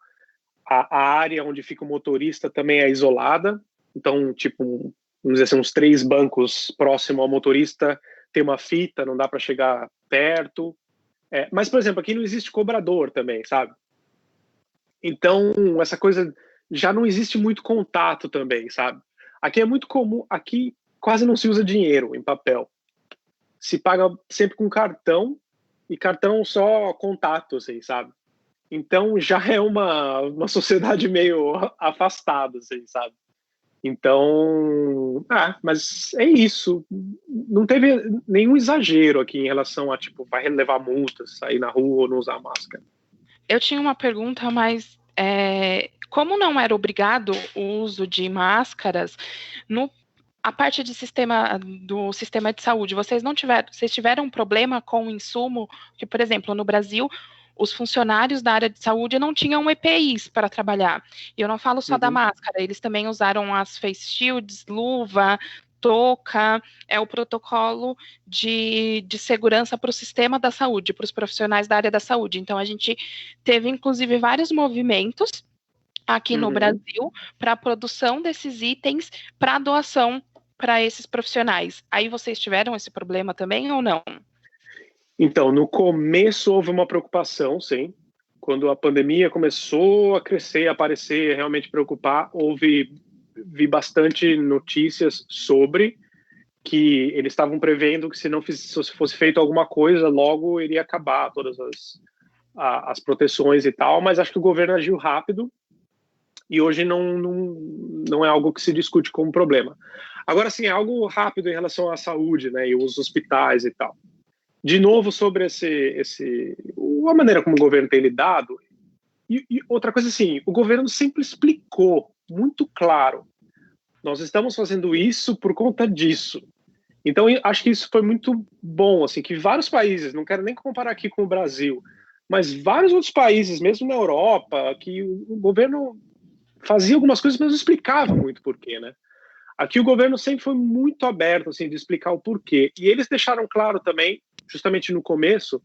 Speaker 5: a área onde fica o motorista também é isolada. Então, tipo, vamos dizer assim, uns 3 bancos próximo ao motorista, tem uma fita, não dá para chegar perto. Mas, por exemplo, aqui não existe cobrador também, sabe? Então, essa coisa já não existe muito contato também, sabe? Aqui é muito comum, aqui quase não se usa dinheiro em papel. Se paga sempre com cartão, e cartão só contato, assim, sabe? Então, já é uma sociedade meio afastada, assim, sabe? Então, mas é isso. Não teve nenhum exagero aqui em relação a, tipo, vai levar multas, sair na rua ou não usar máscara.
Speaker 1: Eu tinha uma pergunta, mas como não era obrigado o uso de máscaras, a parte do sistema de saúde, vocês tiveram um problema com o insumo, que, por exemplo, no Brasil, os funcionários da área de saúde não tinham EPIs para trabalhar. E eu não falo só da máscara, eles também usaram as face shields, luva, touca, é o protocolo de segurança para o sistema da saúde, para os profissionais da área da saúde. Então, a gente teve, inclusive, vários movimentos aqui no Brasil para a produção desses itens para doação para esses profissionais. Aí vocês tiveram esse problema também ou não?
Speaker 5: Então, no começo houve uma preocupação, sim. Quando a pandemia começou a crescer, a aparecer, realmente preocupar, vi bastante notícias sobre que eles estavam prevendo que se fosse feito alguma coisa, logo iria acabar todas as proteções e tal, mas acho que o governo agiu rápido e hoje não é algo que se discute como problema. Agora, sim, é algo rápido em relação à saúde, né, e os hospitais e tal. De novo, sobre a maneira como o governo tem lidado, e outra coisa assim, o governo sempre explicou muito claro, nós estamos fazendo isso por conta disso. Então, acho que isso foi muito bom, assim, que vários países, não quero nem comparar aqui com o Brasil, mas vários outros países, mesmo na Europa, que o governo fazia algumas coisas, mas não explicava muito porquê, né? Aqui o governo sempre foi muito aberto, assim, de explicar o porquê. E eles deixaram claro também, justamente no começo,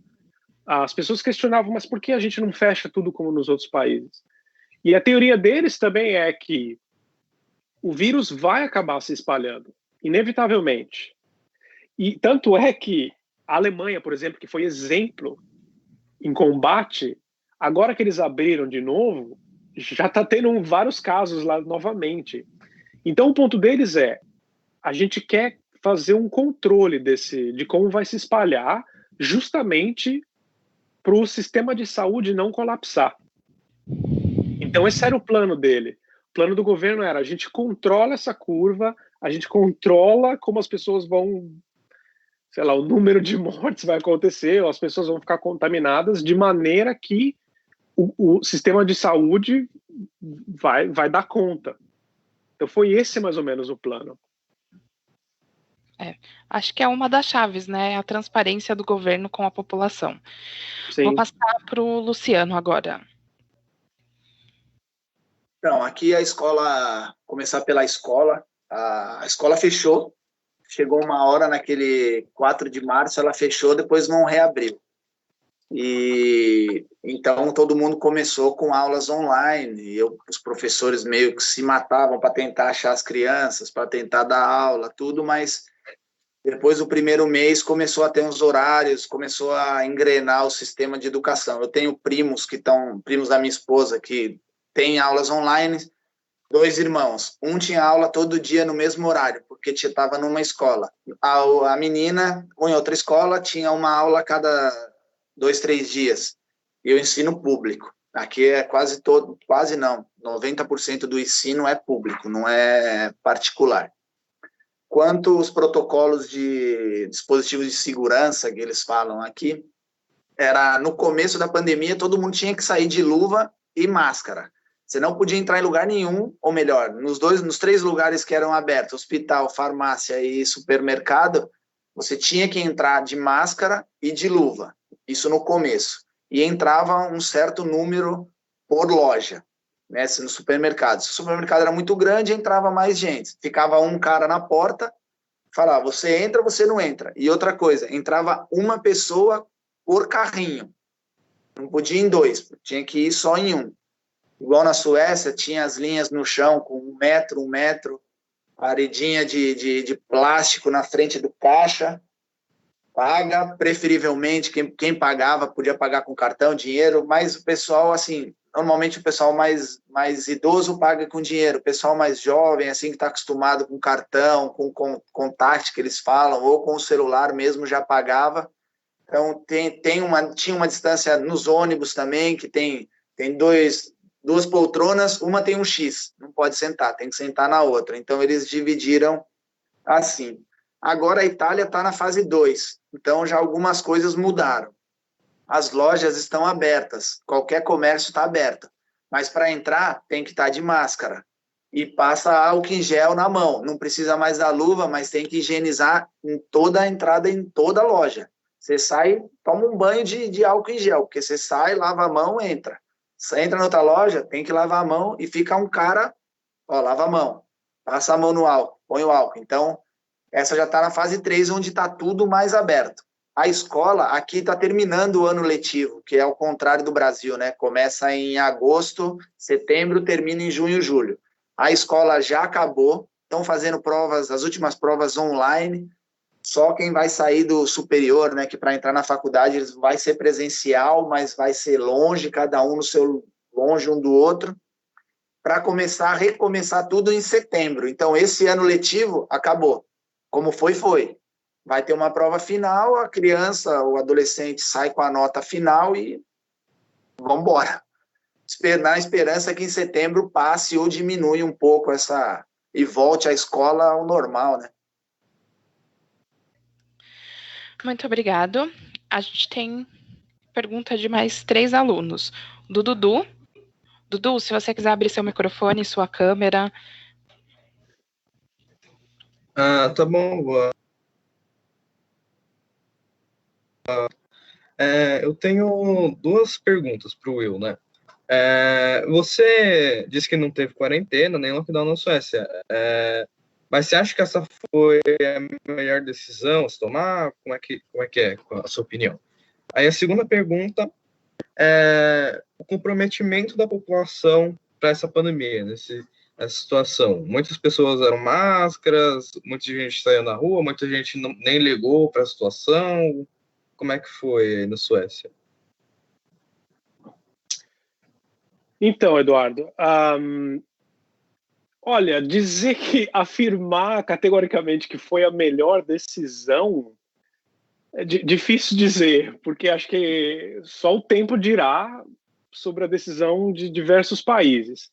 Speaker 5: as pessoas questionavam, mas por que a gente não fecha tudo como nos outros países? E a teoria deles também é que o vírus vai acabar se espalhando, inevitavelmente. E tanto é que a Alemanha, por exemplo, que foi exemplo em combate, agora que eles abriram de novo, já está tendo vários casos lá novamente. Então o ponto deles é, a gente quer fazer um controle de como vai se espalhar, justamente para o sistema de saúde não colapsar. Então esse era o plano dele. O plano do governo era, a gente controla essa curva, a gente controla como as pessoas vão, sei lá, o número de mortes vai acontecer, ou as pessoas vão ficar contaminadas, de maneira que o sistema de saúde vai dar conta. Então foi esse mais ou menos o plano.
Speaker 1: Acho que é uma das chaves, né? A transparência do governo com a população. Sim. Vou passar para o Luciano agora.
Speaker 4: Então, aqui a escola, começar pela escola, a escola fechou, chegou uma hora naquele 4 de março, ela fechou, depois não reabriu. E então todo mundo começou com aulas online, e os professores meio que se matavam para tentar achar as crianças, para tentar dar aula, tudo, mas depois do primeiro mês começou a ter uns horários, começou a engrenar o sistema de educação. Eu tenho primos da minha esposa, que têm aulas online, 2 irmãos. Um tinha aula todo dia no mesmo horário, porque estava numa escola. A menina, ou em outra escola, tinha uma aula 2, 3 dias. E eu ensino público. Aqui é quase não, 90% do ensino é público, não é particular. Quanto aos protocolos de dispositivos de segurança que eles falam aqui, era no começo da pandemia, todo mundo tinha que sair de luva e máscara. Você não podia entrar em lugar nenhum, ou melhor, nos 3 lugares que eram abertos, hospital, farmácia e supermercado, você tinha que entrar de máscara e de luva. Isso no começo. E entrava um certo número por loja, né, no supermercado. Se o supermercado era muito grande, entrava mais gente. Ficava um cara na porta, falava, você entra, você não entra. E outra coisa, entrava uma pessoa por carrinho. Não podia ir em 2, tinha que ir só em 1. Igual na Suécia, tinha as linhas no chão com 1 metro, paredinha de plástico na frente do caixa. Paga, preferivelmente, quem pagava podia pagar com cartão, dinheiro, mas o pessoal, assim, normalmente o pessoal mais idoso paga com dinheiro, o pessoal mais jovem, assim, que está acostumado com cartão, com contact que eles falam, ou com o celular mesmo, já pagava. Então, tinha uma distância nos ônibus também, que tem 2 poltronas, uma tem um X, não pode sentar, tem que sentar na outra. Então, eles dividiram assim. Agora a Itália está na fase 2, então já algumas coisas mudaram. As lojas estão abertas, qualquer comércio está aberto, mas para entrar tem que estar de máscara e passa álcool em gel na mão. Não precisa mais da luva, mas tem que higienizar em toda a entrada, em toda a loja. Você sai, toma um banho de álcool em gel, porque você sai, lava a mão, entra. Você entra na outra loja, tem que lavar a mão e fica um cara, lava a mão, passa a mão no álcool, põe o álcool. Então, essa já está na fase 3, onde está tudo mais aberto. A escola aqui está terminando o ano letivo, que é ao contrário do Brasil, né? Começa em agosto, setembro, termina em junho, julho. A escola já acabou, estão fazendo provas, as últimas provas online. Só quem vai sair do superior, né? Que para entrar na faculdade vai ser presencial, mas vai ser longe, cada um longe um do outro, para recomeçar tudo em setembro. Então, esse ano letivo acabou. Como foi. Vai ter uma prova final, a criança, o adolescente sai com a nota final e vamos embora. Na esperança que em setembro passe ou diminui um pouco e volte à escola ao normal, né?
Speaker 1: Muito obrigado. A gente tem pergunta de mais 3 alunos. Do Dudu. Dudu, se você quiser abrir seu microfone e sua câmera.
Speaker 6: Tá bom. Eu tenho 2 perguntas para o Will, né? Você disse que não teve quarentena nem lockdown na Suécia, mas você acha que essa foi a melhor decisão a se tomar? Como é que é a sua opinião? Aí a segunda pergunta é o comprometimento da população para essa pandemia, essa situação. Muitas pessoas usaram máscaras, muita gente saiu na rua, muita gente nem ligou para a situação. Como é que foi aí na Suécia?
Speaker 5: Então, Eduardo, olha, afirmar categoricamente que foi a melhor decisão é difícil dizer, porque acho que só o tempo dirá sobre a decisão de diversos países.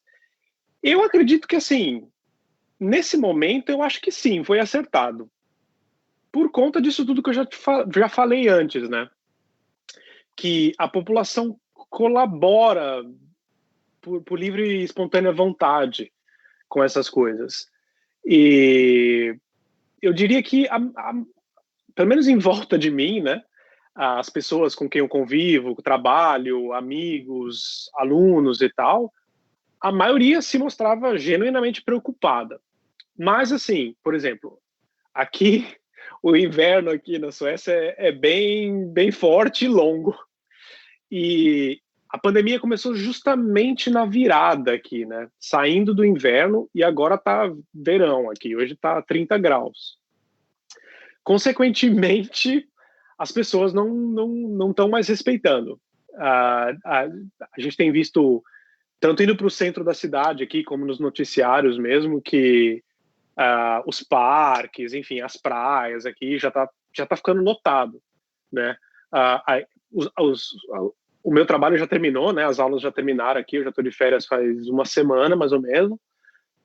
Speaker 5: Eu acredito que, assim, nesse momento, eu acho que sim, foi acertado. Por conta disso tudo que eu já falei antes, né? Que a população colabora por livre e espontânea vontade com essas coisas. E eu diria que, pelo menos em volta de mim, né? As pessoas com quem eu convivo, trabalho, amigos, alunos e tal, a maioria se mostrava genuinamente preocupada. Mas, assim, por exemplo, aqui, o inverno aqui na Suécia é bem forte e longo. E a pandemia começou justamente na virada aqui, né? Saindo do inverno e agora tá verão aqui. Hoje tá 30 graus. Consequentemente, as pessoas não estão mais respeitando. A gente tem visto, tanto indo para o centro da cidade aqui, como nos noticiários mesmo, que os parques, enfim, as praias aqui já tá ficando notado, né? o meu trabalho já terminou, né? As aulas já terminaram aqui, eu já estou de férias faz uma semana, mais ou menos.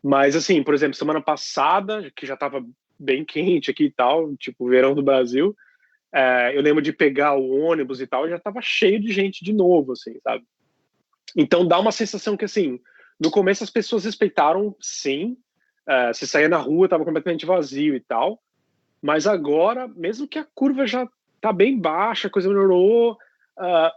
Speaker 5: Mas, assim, por exemplo, semana passada, que já estava bem quente aqui e tal, tipo, verão do Brasil, eu lembro de pegar o ônibus e tal, já estava cheio de gente de novo, assim, sabe? Então dá uma sensação que, assim, no começo as pessoas respeitaram, sim, se saía na rua, estava completamente vazio e tal, mas agora, mesmo que a curva já tá bem baixa, a coisa melhorou,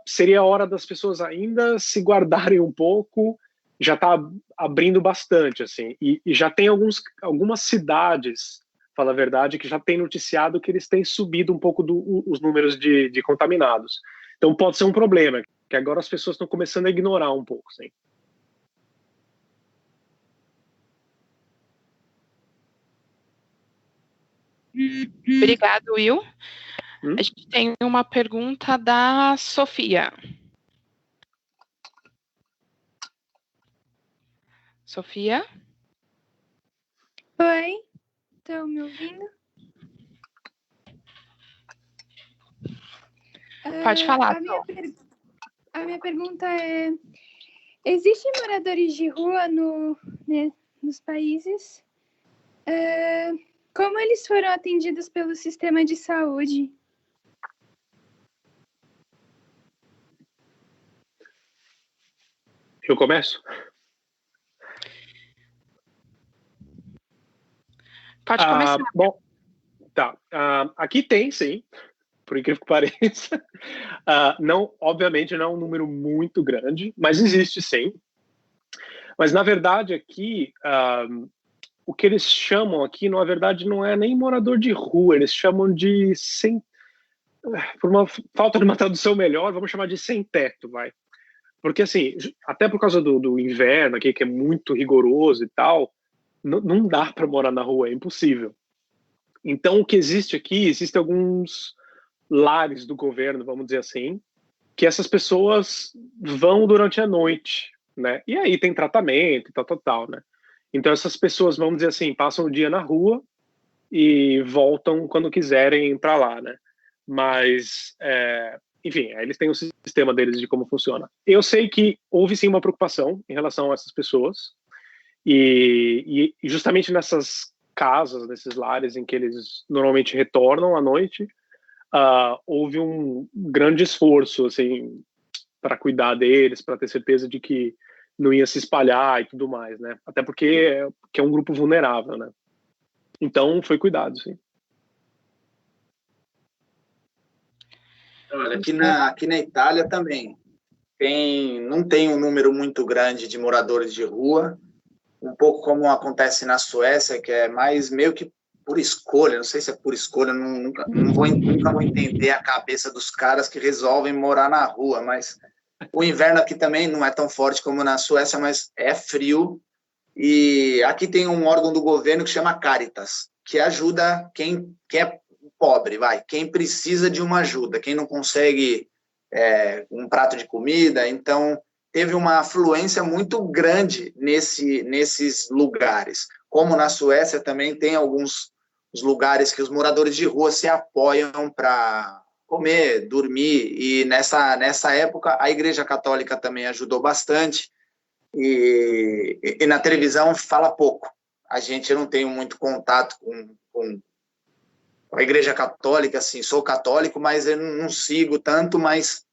Speaker 5: seria a hora das pessoas ainda se guardarem um pouco, já tá abrindo bastante, assim, e já tem algumas cidades, fala a verdade, que já tem noticiado que eles têm subido um pouco os números de contaminados. Então pode ser um problema, que agora as pessoas estão começando a ignorar um pouco, sim.
Speaker 1: Obrigado, Will. A gente tem uma pergunta da Sofia. Sofia?
Speaker 7: Oi, estão me ouvindo?
Speaker 1: Pode falar.
Speaker 7: A minha pergunta é: existem moradores de rua nos países? Como eles foram atendidos pelo sistema de saúde?
Speaker 5: Eu começo?
Speaker 1: Pode começar.
Speaker 5: Bom, tá. Aqui tem, sim, por incrível que pareça. Não, obviamente não é um número muito grande, mas existe, sim. Mas, na verdade, aqui, o que eles chamam aqui, na verdade, não é nem morador de rua, eles chamam de por uma falta de uma tradução melhor, vamos chamar de sem-teto, vai. Porque, assim, até por causa do inverno aqui, que é muito rigoroso e tal, não dá para morar na rua, é impossível. Então, o que existe aqui, existem alguns lares do governo, vamos dizer assim, que essas pessoas vão durante a noite, né? E aí tem tratamento e tal, né? Então, essas pessoas, vamos dizer assim, passam o dia na rua e voltam quando quiserem para lá, né? Mas, enfim, eles têm o sistema deles de como funciona. Eu sei que houve sim uma preocupação em relação a essas pessoas e justamente nessas casas, nesses lares em que eles normalmente retornam à noite, houve um grande esforço, assim, para cuidar deles, para ter certeza de que não ia se espalhar e tudo mais, né? Até porque é um grupo vulnerável, né? Então foi cuidado, sim.
Speaker 4: Olha, aqui na Itália também não tem um número muito grande de moradores de rua, um pouco como acontece na Suécia, que é mais meio que por escolha, não sei se é por escolha, nunca vou entender a cabeça dos caras que resolvem morar na rua, mas o inverno aqui também não é tão forte como na Suécia, mas é frio, e aqui tem um órgão do governo que chama Caritas, que ajuda quem é pobre, quem precisa de uma ajuda, quem não consegue um prato de comida. Então teve uma afluência muito grande nesses lugares. Como na Suécia também tem alguns lugares que os moradores de rua se apoiam para comer, dormir, e nessa época a Igreja Católica também ajudou bastante, e na televisão fala pouco. Eu não tenho muito contato com a Igreja Católica, assim, sou católico, mas eu não sigo tanto, mas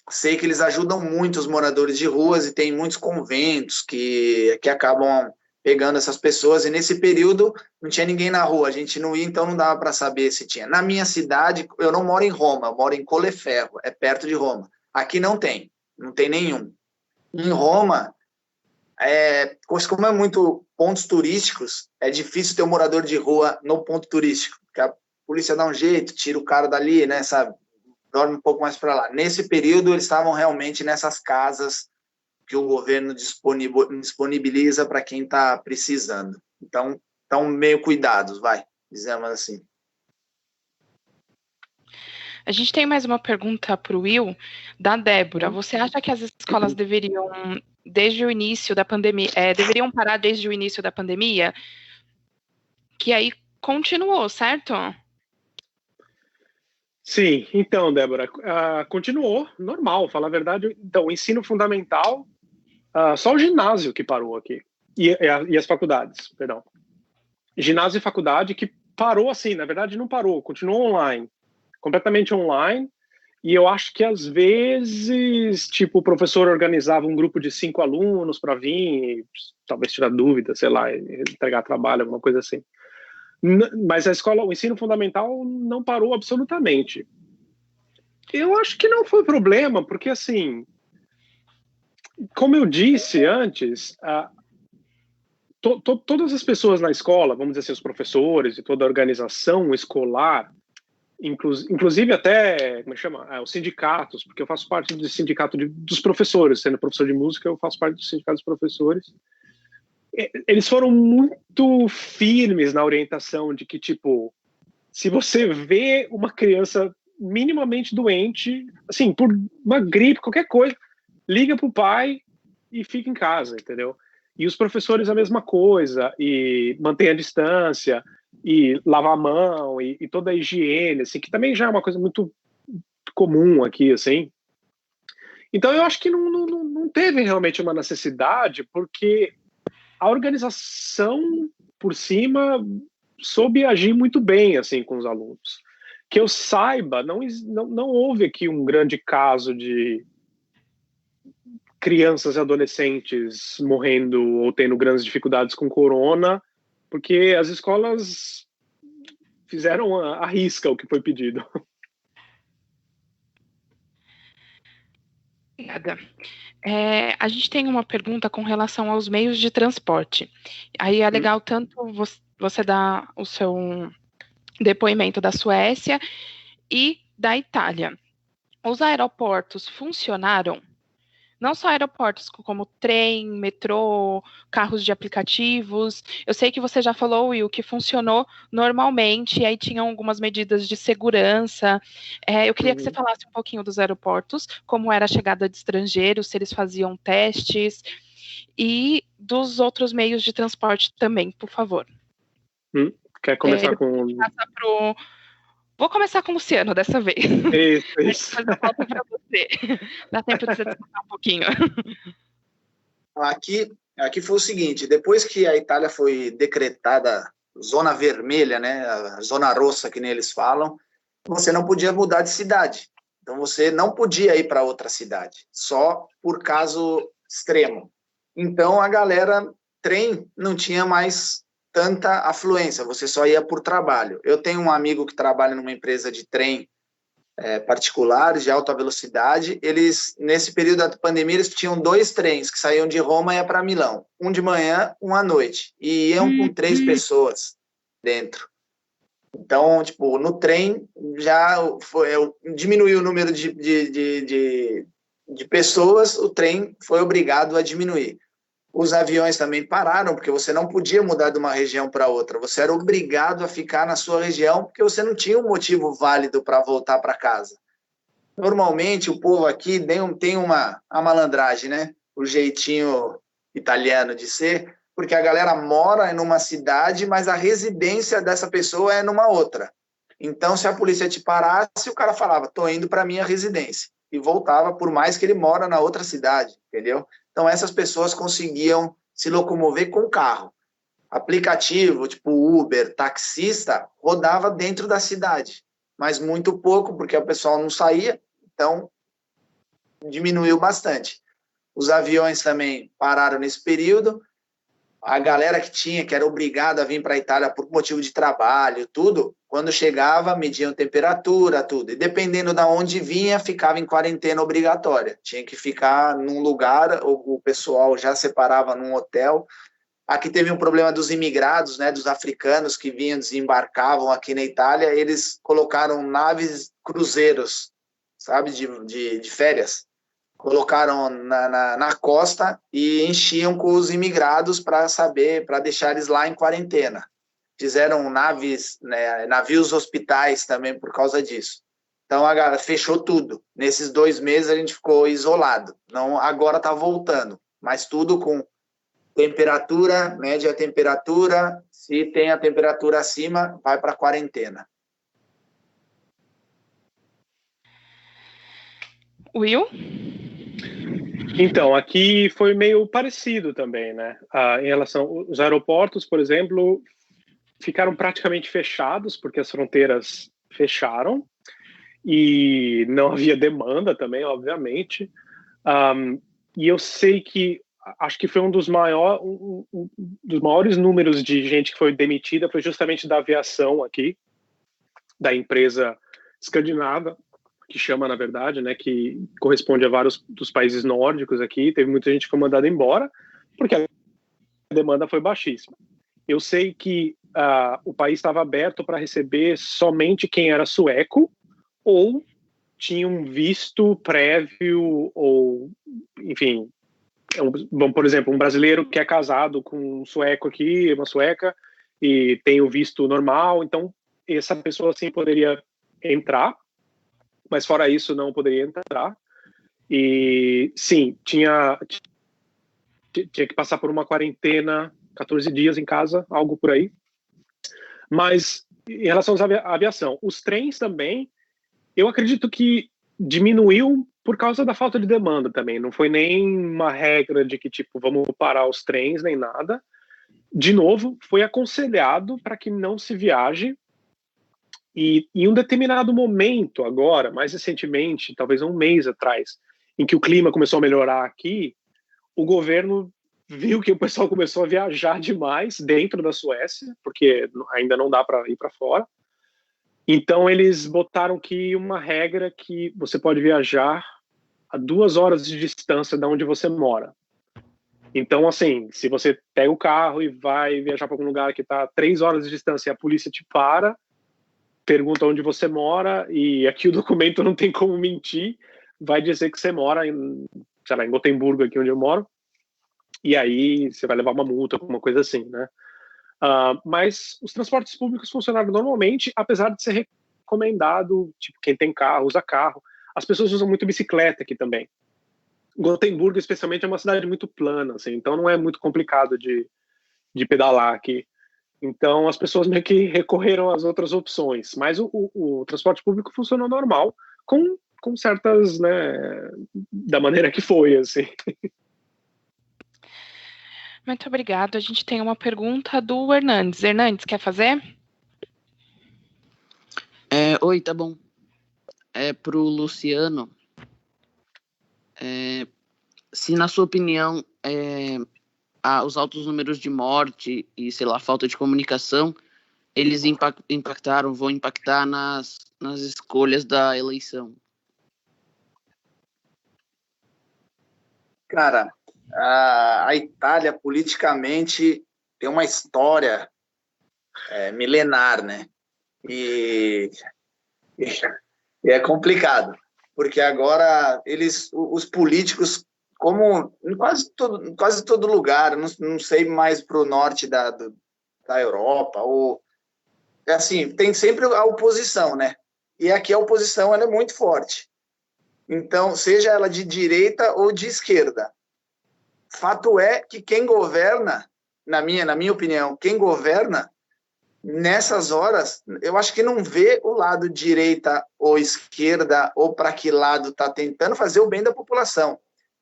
Speaker 4: sei que eles ajudam muito os moradores de ruas e tem muitos conventos que acabam pegando essas pessoas, e nesse período não tinha ninguém na rua, a gente não ia, então não dava para saber se tinha. Na minha cidade, eu não moro em Roma, eu moro em Colleferro, é perto de Roma. Aqui não tem nenhum. Em Roma, como é muito pontos turísticos, é difícil ter um morador de rua no ponto turístico, porque a polícia dá um jeito, tira o cara dali, né, sabe? Dorme um pouco mais para lá. Nesse período, eles estavam realmente nessas casas que o governo disponibiliza para quem está precisando. Então, estão meio cuidados, dizemos assim.
Speaker 1: A gente tem mais uma pergunta para o Will, da Débora. Você acha que as escolas deveriam, desde o início da pandemia, deveriam parar desde o início da pandemia? Que aí continuou, certo?
Speaker 5: Sim, então, Débora, continuou normal, falar a verdade. Então, o ensino fundamental, só o ginásio que parou aqui, e as faculdades, perdão. Ginásio e faculdade que parou assim, na verdade não parou, continuou online, completamente online, e eu acho que às vezes, tipo, o professor organizava um grupo de 5 alunos para vir, talvez tirar dúvida, sei lá, entregar trabalho, alguma coisa assim. Mas a escola, o ensino fundamental não parou absolutamente. Eu acho que não foi problema, porque assim, como eu disse antes, todas as pessoas na escola, vamos dizer assim, os professores e toda a organização escolar, inclusive até, como é que chama? Os sindicatos, porque eu faço parte do sindicato dos professores, sendo professor de música, eu faço parte do sindicato dos professores. Eles foram muito firmes na orientação de que, tipo, se você vê uma criança minimamente doente, assim, por uma gripe, qualquer coisa, liga pro pai e fica em casa, entendeu? E os professores a mesma coisa, e mantém a distância, e lavar a mão, e toda a higiene, assim, que também já é uma coisa muito comum aqui, assim. Então eu acho que não teve realmente uma necessidade, porque a organização por cima soube agir muito bem assim com os alunos. Que eu saiba, não houve aqui um grande caso de crianças e adolescentes morrendo ou tendo grandes dificuldades com corona, porque as escolas fizeram à risca o que foi pedido.
Speaker 1: Obrigada. A gente tem uma pergunta com relação aos meios de transporte. Aí é legal tanto você dar o seu depoimento da Suécia e da Itália. Os aeroportos funcionaram? Não só aeroportos, como trem, metrô, carros de aplicativos. Eu sei que você já falou, Will, que funcionou normalmente, e aí tinham algumas medidas de segurança. Eu queria que você falasse um pouquinho dos aeroportos, como era a chegada de estrangeiros, se eles faziam testes, e dos outros meios de transporte também, por favor.
Speaker 5: Quer começar com...
Speaker 1: Vou começar com o Luciano dessa vez.
Speaker 5: Isso.
Speaker 1: Depois eu volto para você. Dá tempo de você descontar um pouquinho.
Speaker 4: Aqui foi o seguinte, depois que a Itália foi decretada zona vermelha, né, a zona rossa, que nem eles falam, você não podia mudar de cidade. Então, você não podia ir para outra cidade, só por caso extremo. Então, a galera, trem, não tinha mais tanta afluência, você só ia por trabalho. Eu tenho um amigo que trabalha numa empresa de trem particulares de alta velocidade. Eles, nesse período da pandemia, eles tinham 2 trens que saíam de Roma e ia para Milão, um de manhã, um à noite, e iam com 3 pessoas dentro. Então, tipo, no trem já diminuiu o número de pessoas, o trem foi obrigado a diminuir. Os aviões também pararam, porque você não podia mudar de uma região para outra. Você era obrigado a ficar na sua região, porque você não tinha um motivo válido para voltar para casa. Normalmente, o povo aqui tem a malandragem, né? O jeitinho italiano de ser, porque a galera mora em uma cidade, mas a residência dessa pessoa é numa outra. Então, se a polícia te parasse, o cara falava, tô indo para minha residência. E voltava, por mais que ele mora na outra cidade, entendeu? Então, essas pessoas conseguiam se locomover com carro. Aplicativo, tipo Uber, taxista, rodava dentro da cidade, mas muito pouco, porque o pessoal não saía, então diminuiu bastante. Os aviões também pararam nesse período. A galera que era obrigada a vir para a Itália por motivo de trabalho, tudo, quando chegava, mediam temperatura, tudo. E dependendo de onde vinha, ficava em quarentena obrigatória. Tinha que ficar num lugar, o pessoal já separava num hotel. Aqui teve um problema dos imigrados, né, dos africanos que vinham, desembarcavam aqui na Itália, eles colocaram naves cruzeiros, sabe, de férias. Colocaram na costa e enchiam com os imigrados para deixar eles lá em quarentena. Fizeram navios hospitais também por causa disso. Então, a galera fechou tudo. Nesses 2 meses a gente ficou isolado. Não, agora está voltando, mas tudo com temperatura, média temperatura. Se tem a temperatura acima, vai para quarentena.
Speaker 1: Will?
Speaker 5: Então, aqui foi meio parecido também, né? Em relação aos aeroportos, por exemplo, ficaram praticamente fechados porque as fronteiras fecharam e não havia demanda também, obviamente. E eu sei que acho que foi um dos maiores números de gente que foi demitida foi justamente da aviação aqui, da empresa escandinava, que chama, na verdade, né, que corresponde a vários dos países nórdicos aqui. Teve muita gente que foi mandada embora porque a demanda foi baixíssima. Eu sei que o país estava aberto para receber somente quem era sueco ou tinha um visto prévio ou, enfim, por exemplo, um brasileiro que é casado com um sueco aqui, uma sueca, e tem o visto normal, então essa pessoa sim poderia entrar, mas fora isso não poderia entrar. E sim, tinha que passar por uma quarentena, 14 dias em casa, algo por aí. Mas em relação à aviação, os trens também, eu acredito que diminuiu por causa da falta de demanda também. Não foi nem uma regra de que, tipo, vamos parar os trens, nem nada. De novo, foi aconselhado para que não se viaje. E em um determinado momento agora, mais recentemente, talvez um mês atrás, em que o clima começou a melhorar aqui, o governo viu que o pessoal começou a viajar demais dentro da Suécia, porque ainda não dá para ir para fora. Então eles botaram aqui uma regra que você pode viajar a 2 horas de distância de onde você mora. Então, assim, se você pega o carro e vai viajar para algum lugar que está a 3 horas de distância e a polícia te para, pergunta onde você mora, e aqui o documento não tem como mentir, vai dizer que você mora em, sei lá, em Gotemburgo, aqui onde eu moro, e aí você vai levar uma multa, alguma coisa assim, né? Mas os transportes públicos funcionaram normalmente, apesar de ser recomendado, tipo, quem tem carro, usa carro. As pessoas usam muito bicicleta aqui também. Gotemburgo, especialmente, é uma cidade muito plana, assim, então não é muito complicado de pedalar aqui. Então, as pessoas meio que recorreram às outras opções. Mas o transporte público funcionou normal, com certas, né, da maneira que foi, assim.
Speaker 1: Muito obrigado. A gente tem uma pergunta do Hernandes. Hernandes, quer fazer?
Speaker 8: Oi, tá bom. Pro Luciano, se na sua opinião os altos números de morte e, sei lá, falta de comunicação, eles vão impactar nas escolhas da eleição.
Speaker 4: Cara, a Itália politicamente tem uma história milenar, né? E é complicado, porque agora os políticos, como em quase todo lugar, não sei mais para o norte da Europa, ou assim, tem sempre a oposição, né? E aqui a oposição ela é muito forte. Então, seja ela de direita ou de esquerda. Fato é que quem governa, na minha opinião, quem governa nessas horas, eu acho que não vê o lado direita ou esquerda ou para que lado está tentando fazer o bem da população.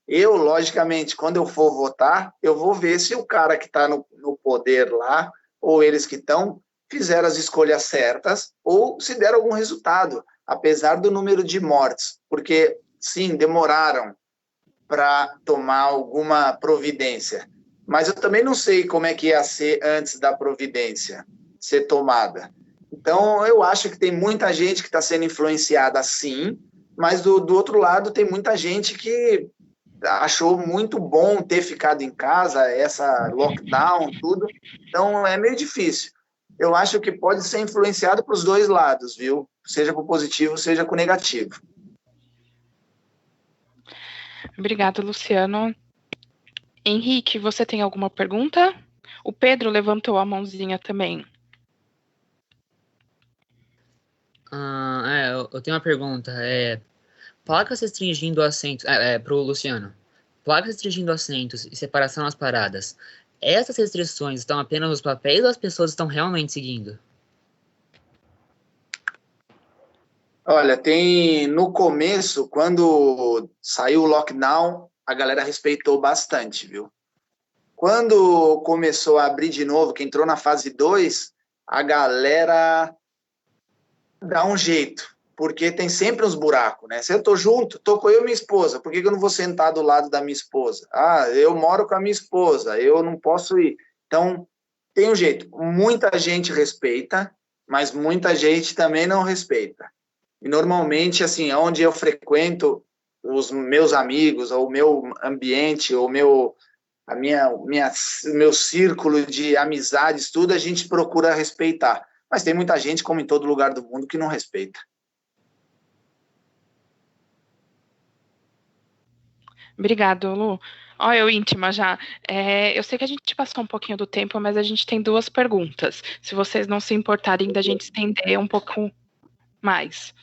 Speaker 4: Eu, logicamente, quando eu for votar, eu vou ver se o cara que está no poder lá, ou eles que estão, fizeram as escolhas certas ou se deram algum resultado, apesar do número de mortes, porque, sim, demoraram para tomar alguma providência. Mas eu também não sei como é que ia ser antes da providência ser tomada. Então, eu acho que tem muita gente que está sendo influenciada, sim, mas do outro lado tem muita gente que achou muito bom ter ficado em casa, essa lockdown, tudo. Então, é meio difícil. Eu acho que pode ser influenciado para os dois lados, viu? Seja com positivo, seja com negativo.
Speaker 1: Obrigada, Luciano. Henrique, você tem alguma pergunta? O Pedro levantou a mãozinha também.
Speaker 9: Eu tenho uma pergunta. Placas restringindo assentos... pro Luciano. Placas restringindo assentos e separação nas paradas. Essas restrições estão apenas nos papéis ou as pessoas estão realmente seguindo?
Speaker 4: Olha, no começo, quando saiu o lockdown, a galera respeitou bastante, viu? Quando começou a abrir de novo, que entrou na fase 2, a galera dá um jeito, porque tem sempre uns buracos, né? Se eu tô junto, tô com eu e minha esposa, por que eu não vou sentar do lado da minha esposa? Ah, eu moro com a minha esposa, eu não posso ir. Então, tem um jeito. Muita gente respeita, mas muita gente também não respeita. E normalmente, assim, onde eu frequento, os meus amigos, ou o meu ambiente, ou meu círculo de amizades, tudo a gente procura respeitar. Mas tem muita gente, como em todo lugar do mundo, que não respeita.
Speaker 1: Obrigado, Lu. Ó, eu íntima já. Eu sei que a gente passou um pouquinho do tempo, mas a gente tem 2 perguntas. Se vocês não se importarem da gente estender um pouco mais.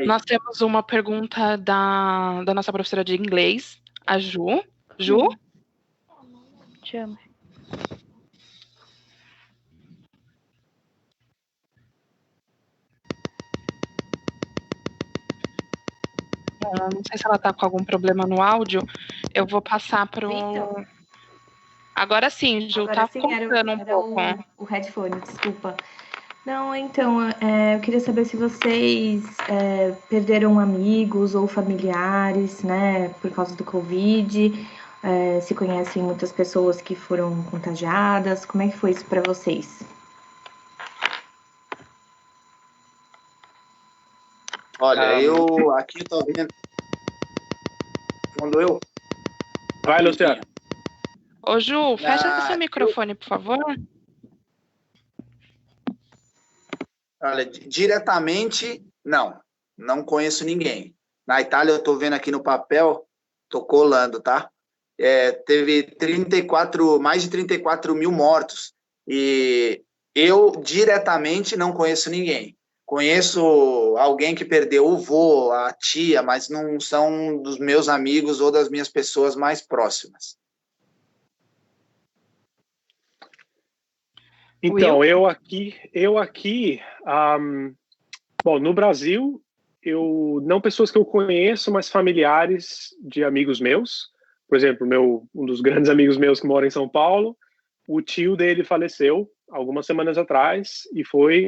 Speaker 1: Nós temos uma pergunta da nossa professora de inglês, a Ju. Ju?
Speaker 3: Te amo.
Speaker 1: Não sei se ela está com algum problema no áudio. Eu vou passar para o... Agora sim, Ju,
Speaker 10: Agora
Speaker 1: tá
Speaker 10: sim,
Speaker 1: cortando um pouco.
Speaker 10: o headphone, desculpa. Não, então, eu queria saber se vocês perderam amigos ou familiares, né, por causa do Covid, se conhecem muitas pessoas que foram contagiadas, como é que foi isso para vocês?
Speaker 4: Olha, eu aqui tô vendo... Quando eu...
Speaker 5: Vai, Luciano.
Speaker 1: Ô, Ju, fecha seu microfone, por favor.
Speaker 4: Olha, diretamente, não conheço ninguém. Na Itália, eu tô vendo aqui no papel, tô colando, tá? Teve mais de 34 mil mortos. E eu, diretamente, não conheço ninguém. Conheço alguém que perdeu o vô, a tia, mas não são dos meus amigos ou das minhas pessoas mais próximas.
Speaker 5: Então, eu aqui, bom, no Brasil, não pessoas que eu conheço, mas familiares de amigos meus. Por exemplo, um dos grandes amigos meus que mora em São Paulo, o tio dele faleceu algumas semanas atrás e foi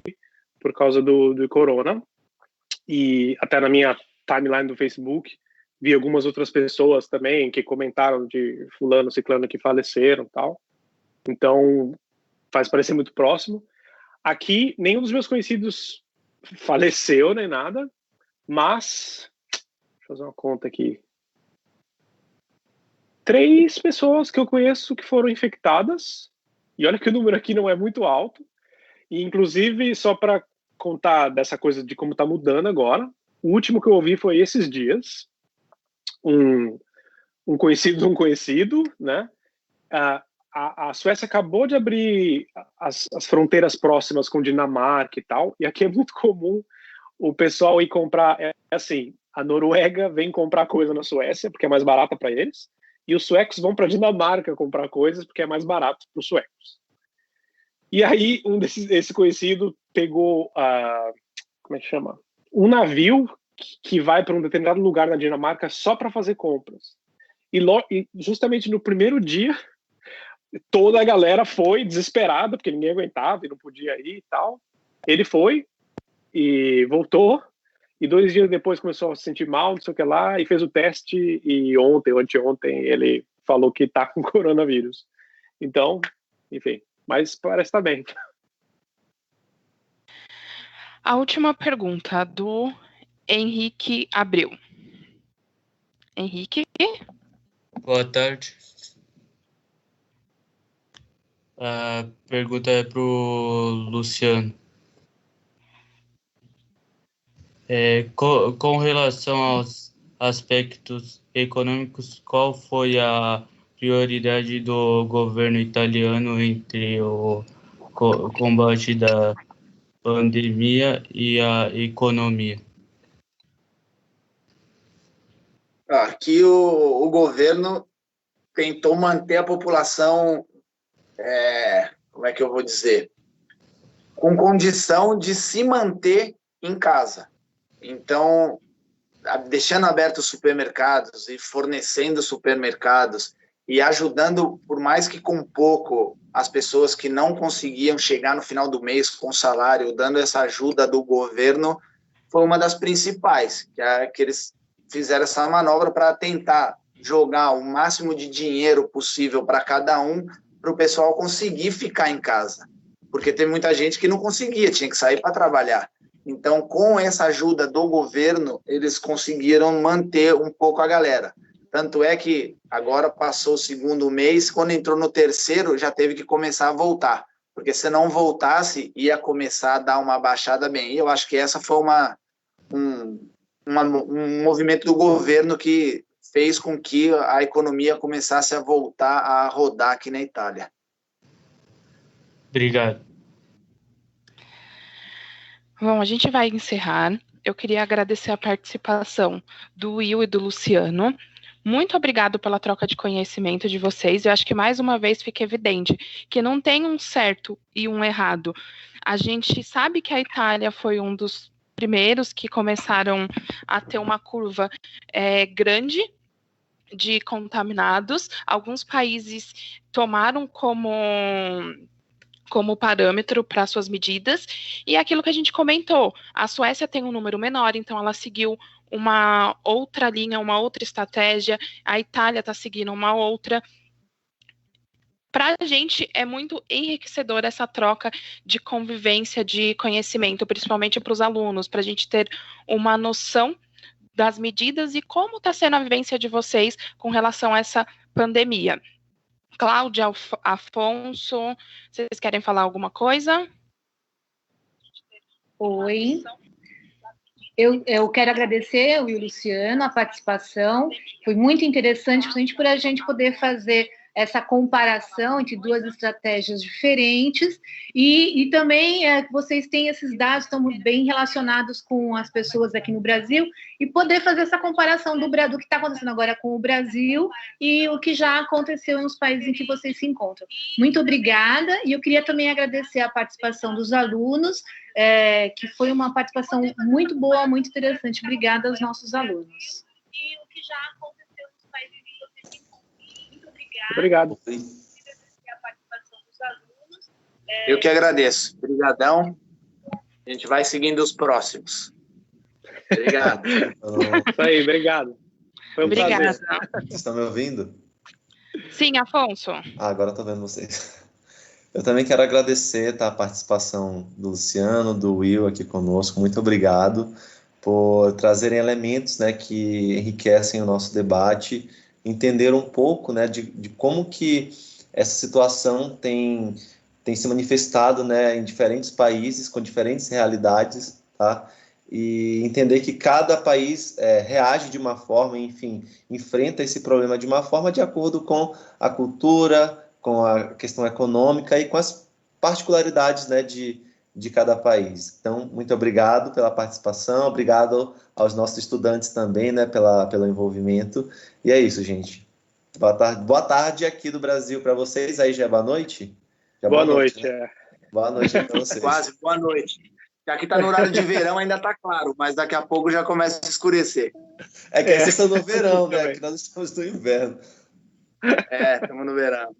Speaker 5: por causa do corona. E até na minha timeline do Facebook, vi algumas outras pessoas também que comentaram de fulano, ciclano que faleceram e tal. Então, faz parecer muito próximo. Aqui, nenhum dos meus conhecidos faleceu nem nada, mas, deixa eu fazer uma conta aqui. 3 pessoas que eu conheço que foram infectadas, e olha que o número aqui não é muito alto, e inclusive, só para contar dessa coisa de como está mudando agora, o último que eu ouvi foi esses dias, um conhecido de um conhecido, né? A Suécia acabou de abrir as fronteiras próximas com Dinamarca e tal, e aqui é muito comum o pessoal ir comprar, assim, a Noruega vem comprar coisa na Suécia, porque é mais barata para eles, e os suecos vão para Dinamarca comprar coisas, porque é mais barato para os suecos. E aí, esse conhecido pegou, como é que chama? Um navio que vai para um determinado lugar na Dinamarca só para fazer compras. E justamente no primeiro dia, toda a galera foi desesperada, porque ninguém aguentava e não podia ir e tal. Ele foi e voltou, e 2 dias depois começou a se sentir mal, não sei o que lá, e fez o teste, e ontem ou anteontem ele falou que tá com coronavírus. Então, enfim, mas parece estar bem.
Speaker 1: A última pergunta do Henrique Abreu. Henrique?
Speaker 9: Boa tarde. A pergunta é para o Luciano. Com relação aos aspectos econômicos, qual foi a prioridade do governo italiano entre o combate da pandemia e a economia?
Speaker 4: Aqui o governo tentou manter a população, como é que eu vou dizer, com condição de se manter em casa. Então, deixando abertos os supermercados e fornecendo supermercados e ajudando, por mais que com pouco, as pessoas que não conseguiam chegar no final do mês com salário, dando essa ajuda do governo, foi uma das principais, que eles fizeram essa manobra para tentar jogar o máximo de dinheiro possível para cada um, para o pessoal conseguir ficar em casa. Porque tem muita gente que não conseguia, tinha que sair para trabalhar. Então, com essa ajuda do governo, eles conseguiram manter um pouco a galera. Tanto é que agora passou o segundo mês, quando entrou no terceiro, já teve que começar a voltar. Porque se não voltasse, ia começar a dar uma baixada bem. E eu acho que essa foi um movimento do governo que fez com que a economia começasse a voltar a rodar aqui na Itália.
Speaker 11: Obrigado.
Speaker 1: Bom, a gente vai encerrar. Eu queria agradecer a participação do Will e do Luciano. Muito obrigado pela troca de conhecimento de vocês. Eu acho que mais uma vez fica evidente que não tem um certo e um errado. A gente sabe que a Itália foi um dos primeiros que começaram a ter uma curva grande de contaminados. Alguns países tomaram como parâmetro para suas medidas, e é aquilo que a gente comentou, a Suécia tem um número menor, então ela seguiu uma outra linha, uma outra estratégia, a Itália está seguindo uma outra. Para a gente é muito enriquecedor essa troca de convivência, de conhecimento, principalmente para os alunos, para a gente ter uma noção das medidas e como está sendo a vivência de vocês com relação a essa pandemia. Cláudia, Afonso, vocês querem falar alguma coisa?
Speaker 12: Oi. Eu quero agradecer ao Luciano a participação. Foi muito interessante, principalmente para a gente poder fazer essa comparação entre duas estratégias diferentes e também que vocês têm esses dados, estão muito bem relacionados com as pessoas aqui no Brasil e poder fazer essa comparação do que está acontecendo agora com o Brasil e o que já aconteceu nos países em que vocês se encontram. Muito obrigada, e eu queria também agradecer a participação dos alunos, que foi uma participação muito boa, muito interessante. Obrigada aos nossos alunos. E o que já aconteceu nos países em que vocês se encontram. Muito obrigada.
Speaker 5: Obrigado.
Speaker 4: Eu que agradeço. Obrigadão. A gente vai seguindo os próximos. Obrigado.
Speaker 5: Isso aí, obrigado. Foi um
Speaker 1: Obrigada.
Speaker 5: prazer.
Speaker 2: Vocês estão me ouvindo?
Speaker 1: Sim, Afonso.
Speaker 2: Agora estou vendo vocês. Eu também quero agradecer a participação do Luciano, do Will aqui conosco. Muito obrigado por trazerem elementos, né, que enriquecem o nosso debate, entender um pouco, né, de como que essa situação tem se manifestado, né, em diferentes países, com diferentes realidades, tá? E entender que cada país reage de uma forma, enfim, enfrenta esse problema de uma forma de acordo com a cultura, com a questão econômica e com as particularidades, né, de cada país. Então, muito obrigado pela participação, obrigado aos nossos estudantes também, né, pelo envolvimento. E é isso, gente. Boa tarde aqui do Brasil para vocês. Aí já é boa noite? Já
Speaker 5: boa noite,
Speaker 2: né? Boa noite para vocês.
Speaker 4: Quase, boa noite. Aqui está no horário de verão, ainda está claro, mas daqui a pouco já começa a escurecer.
Speaker 2: É que vocês estão no verão, né? Aqui nós estamos no inverno.
Speaker 4: Estamos no verão.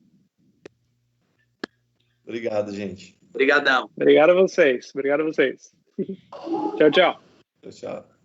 Speaker 2: Obrigado, gente.
Speaker 4: Obrigadão.
Speaker 5: Obrigado a vocês. Tchau, tchau.
Speaker 2: Tchau, tchau.